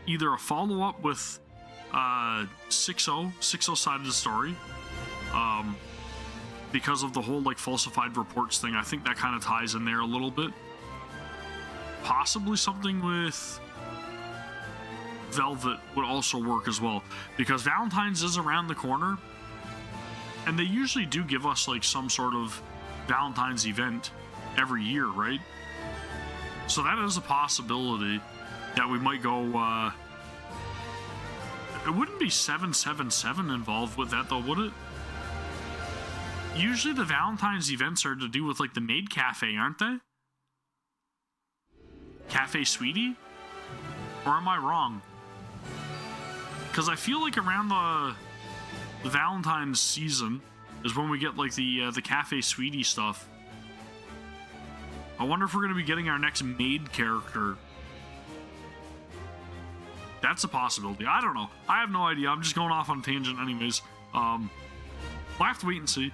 either a follow-up with 6-0 side of the story. Because of the whole like falsified reports thing, I think that kind of ties in there a little bit. Possibly something with Velvet would also work as well, because Valentine's is around the corner, and they usually do give us like some sort of Valentine's event every year, right? So that is a possibility that we might go. It wouldn't be 777 involved with that though, would it? Usually the Valentine's events are to do with like the maid cafe, aren't they? Cafe Sweetie? Or am I wrong? Because I feel like around the Valentine's season is when we get like the Cafe Sweetie stuff. I wonder if we're going to be getting our next maid character. That's a possibility. I don't know. I have no idea. I'm just going off on a tangent anyways. We'll have to wait and see.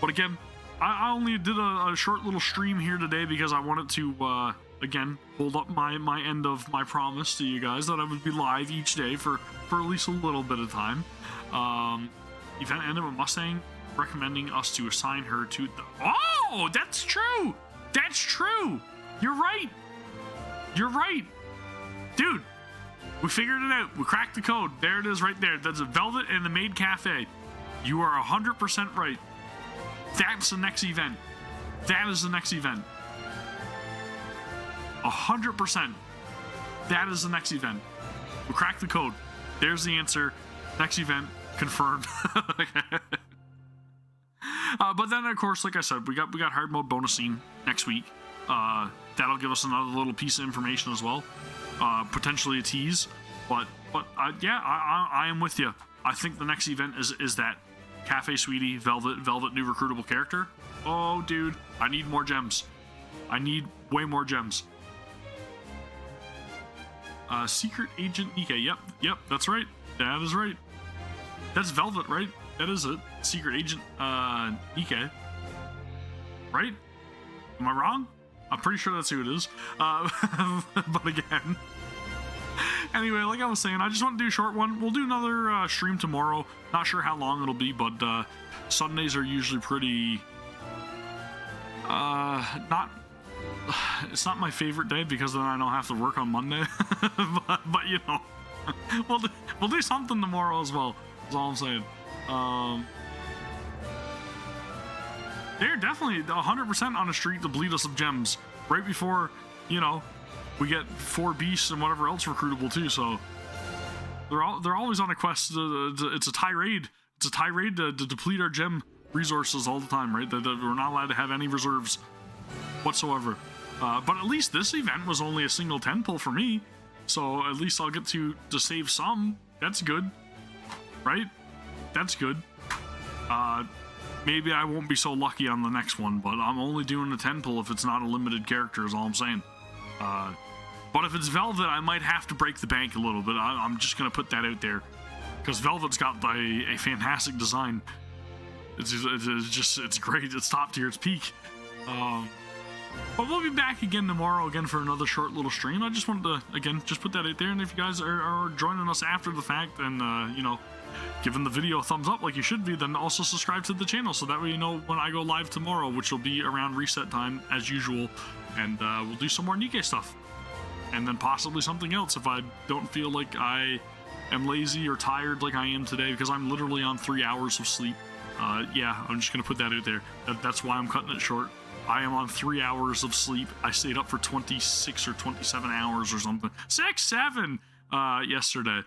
But again, I only did a short little stream here today because I wanted to, again, hold up my end of my promise to you guys that I would be live each day for at least a little bit of time. Event ended with Mustang recommending us to assign her to the... Oh, that's true! That's true! You're right! You're right! Dude, we figured it out. We cracked the code. There it is right there. That's a Velvet and the Maid Cafe. You are 100% right. That's the next event. That is the next event. 100%. That is the next event. We cracked the code. There's the answer. Next event confirmed. But then, of course, like I said, we got hard mode bonusing next week. That'll give us another little piece of information as well. Potentially a tease. But yeah, I am with you. I think the next event is that Cafe Sweetie, Velvet new recruitable character. Oh, dude, I need more gems. I need way more gems. Secret Agent NIKKE. Yep, that's right. That is right. That's Velvet, right? That is it. Secret Agent NIKKE. Right? Am I wrong? I'm pretty sure that's who it is. But again... Anyway, like I was saying, I just want to do a short one. We'll do another stream tomorrow. Not sure how long it'll be, but Sundays are usually pretty... It's not my favorite day because then I don't have to work on Monday. but you know, we'll do something tomorrow as well. That's all I'm saying. They're definitely 100% on a streak to bleed us some gems right before, you know, we get 4 beasts and whatever else recruitable too. So they're always on a quest. It's a tirade. It's a tirade to deplete our gem resources all the time, right? That we're not allowed to have any reserves whatsoever. But at least this event was only a single 10 pull for me, so at least I'll get to save some. That's good, right? That's good. Maybe I won't be so lucky on the next one, but I'm only doing a 10 pull if it's not a limited character, is all I'm saying. But if it's Velvet, I might have to break the bank a little bit. I'm just gonna put that out there, because Velvet's got a fantastic design. It's great. It's top tier. It's peak. But we'll be back again tomorrow for another short little stream. I just wanted to, again, just put that out there. And if you guys are joining us after the fact and, you know, giving the video a thumbs up like you should be, then also subscribe to the channel so that way you know when I go live tomorrow, which will be around reset time as usual. And we'll do some more NIKKE stuff. And then possibly something else if I don't feel like I am lazy or tired like I am today, because I'm literally on 3 hours of sleep. Yeah, I'm just going to put that out there. That's why I'm cutting it short. I am on 3 hours of sleep. I stayed up for 26 or 27 hours or something. 7 yesterday.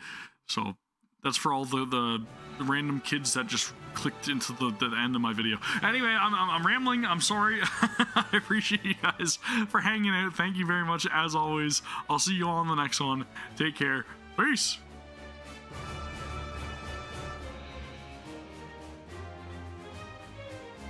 So that's for all the random kids that just clicked into the end of my video. Anyway, I'm rambling. I'm sorry. I appreciate you guys for hanging out. Thank you very much as always. I'll see you all on the next one. Take care. Peace.